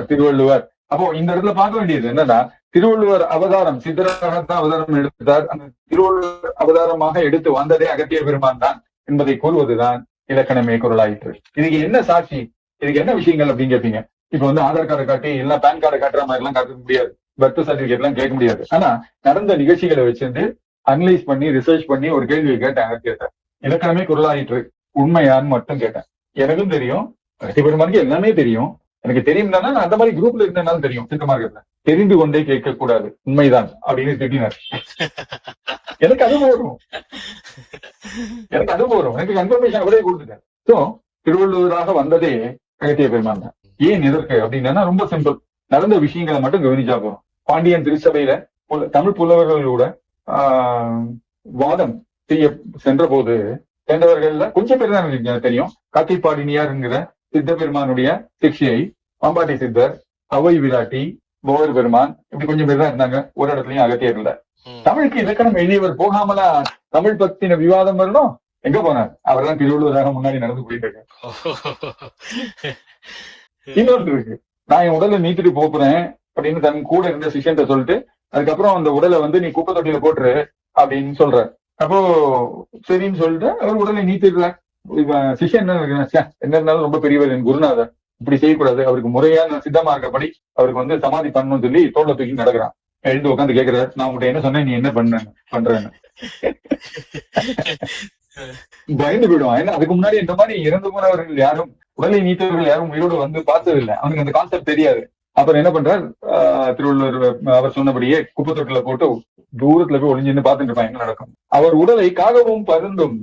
திருவள்ளுவர். அப்போ இந்த இடத்துல பார்க்க வேண்டியது என்னன்னா, திருவள்ளுவர் அவதாரம் சித்தராகத்தான் அவதாரம் எடுத்தார். அந்த திருவள்ளுவர் அவதாரமாக எடுத்து வந்ததே அகத்திய பெருமான் தான் என்பதை கூறுவதுதான் இலக்கணமே குரலாயிற்று. இதுக்கு என்ன சாட்சி, இதுக்கு என்ன விஷயங்கள் அப்படின்னு கேட்பீங்க. இப்ப ஆதார் கார்டை காட்டி எல்லாம் பேன் கார்டை காட்டுற மாதிரி எல்லாம் காட்ட முடியாது, பர்த் சர்டிபிகேட் எல்லாம் கேட்க முடியாது. ஆனா நடந்த நிகழ்ச்சிகளை வச்சிருந்து அனலைஸ் பண்ணி ரிசர்ச் பண்ணி ஒரு கேள்வியை கேட்டேன். கேட்டேன் இலக்கணமே குரலாயிற்று உண்மையான்னு மட்டும் கேட்டேன். எனக்கும் தெரியும், அகத்திய பெருமானுக்கு எல்லாமே தெரியும். எனக்கு தெரியும் தானே, நான் அந்த மாதிரி குரூப்ல இருந்தேனாலும் தெரியும். சித்த மார்க்கத்துல தெரிந்து கொண்டே கேட்க கூடாது, உண்மைதான் அப்படின்னு திட்டினார். எனக்கு அது போறோம், எனக்கு கன்ஃபர்மேஷன் அவரே கொடுத்துட்டேன். சோ திருவள்ளுவராக வந்ததே அகத்திய பெருமான் தான். ஏன் இதற்கு அப்படின்னா ரொம்ப சிம்பிள், நடந்த விஷயங்களை மட்டும் கவனிச்சா போறோம். பாண்டியன் திருச்சபையில தமிழ் புலவர்களோட வாதம் செய்ய சென்ற போது சேர்ந்தவர்கள்ல கொஞ்சம் பேர் தான் தெரியும். காத்திப்பாடினியார்ங்கிற சித்த பெருமானுடைய சிக்ஷையை பாம்பாட்டி சித்தர், அவை விராட்டி, போவர் பெருமான், இப்படி கொஞ்சம் பேர் தான் இருந்தாங்க. ஒரு இடத்துலயும் அகத்தியர் இல்ல. தமிழுக்கு இலக்கணம் எழுதியவர் போகாமலா தமிழ் பத்தின விவாதம் வரணும்? எங்க போனார்? அவர் தான் திருவள்ளுவராக முன்னாடி நடந்து போயிட்டு இருக்காரு. இன்னொரு இருக்கு, நான் என் உடலை நீத்திட்டு போறேன் அப்படின்னு தன் கூட இருந்த சிஷியன்ட்ட சொல்லிட்டு அதுக்கப்புறம் அந்த உடலை நீ குப்பை தொட்டியில போட்டுரு அப்படின்னு சொல்றாரு. அப்போ சரின்னு சொல்லிட்டு அவர் உடலை நீத்திடுறார். சிஷியன் என்ன இருந்தாலும் ரொம்ப பெரியவர், என் குருநாதர், இப்படி செய்யக்கூடாது, அவருக்கு முறையான சித்தமா இருக்கப்படி அவருக்கு சமாதி பண்ணணும்னு சொல்லி தோல்ல தூக்கி நடக்கிறான். எழுந்து உட்காந்து கேட்கிறாரு, நான் உங்கள்கிட்ட என்ன சொன்னேன், நீ என்ன பண்றேன்னு. பயந்து போயிடுவான். ஏன்னா அதுக்கு முன்னாடி இந்த மாதிரி இறந்து போனவர்கள் யாரும், உடலை நீத்தவர்கள் யாரும் உயிரோடு பார்த்ததில்லை. அவனுக்கு அந்த கான்செப்ட் தெரியாது. அப்புறம் என்ன பண்றார், திருவள்ளுவர் அவர் சொன்னபடியே குப்பை தொட்டில போட்டு தூரத்துல போய் ஒளிஞ்சுன்னு பாத்துட்டு இருப்பான் என்ன நடக்கும். அவர் உடலை காகவும் பருந்தும்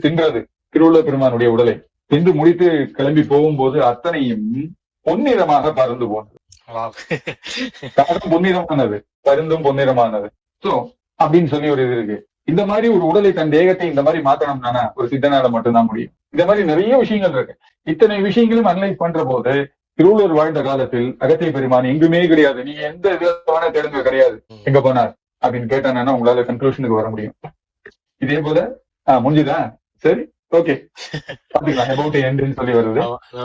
தின்றது. திருவள்ளுவர் பெருமானுடைய உடலை தின்று முடித்து கிளம்பி போகும்போது அத்தனையும் பொன்னிறமாக பறந்து போனது. காகம் பொன்னிறமானது, பருந்தும் பொன்னிறமானது. சோ அப்படின்னு சொல்லி ஒரு இது இருக்கு. இந்த மாதிரி ஒரு உடலை, தன் தேகத்தை இந்த மாதிரி மாத்தணும்னா ஒரு சித்தனால மட்டும்தான் முடியும். இந்த மாதிரி நிறைய விஷயங்கள் இருக்கு. இத்தனை விஷயங்களும் அனலைஸ் பண்ற போது திருவள்ளுவர் வாழ்ந்த காலத்தில் அகத்திய பெருமான் எங்குமே கிடையாது. நீங்க எந்த விதமான தேடுங்க கிடையாது, எங்க போனார் அப்படின்னு கேட்டானா உங்களால கன்க்ளூஷனுக்கு வர முடியும். இதே போல முடிஞ்சுதான். சரி, ஓகே, பாத்துக்கலாம். அபவுட் எண்ட்னு சொல்லி வருது.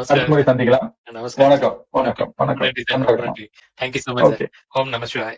அடுத்த முறை சந்திக்கலாம். வணக்கம், வணக்கம், வணக்கம். Thank you so much. Om Namah Shivaya.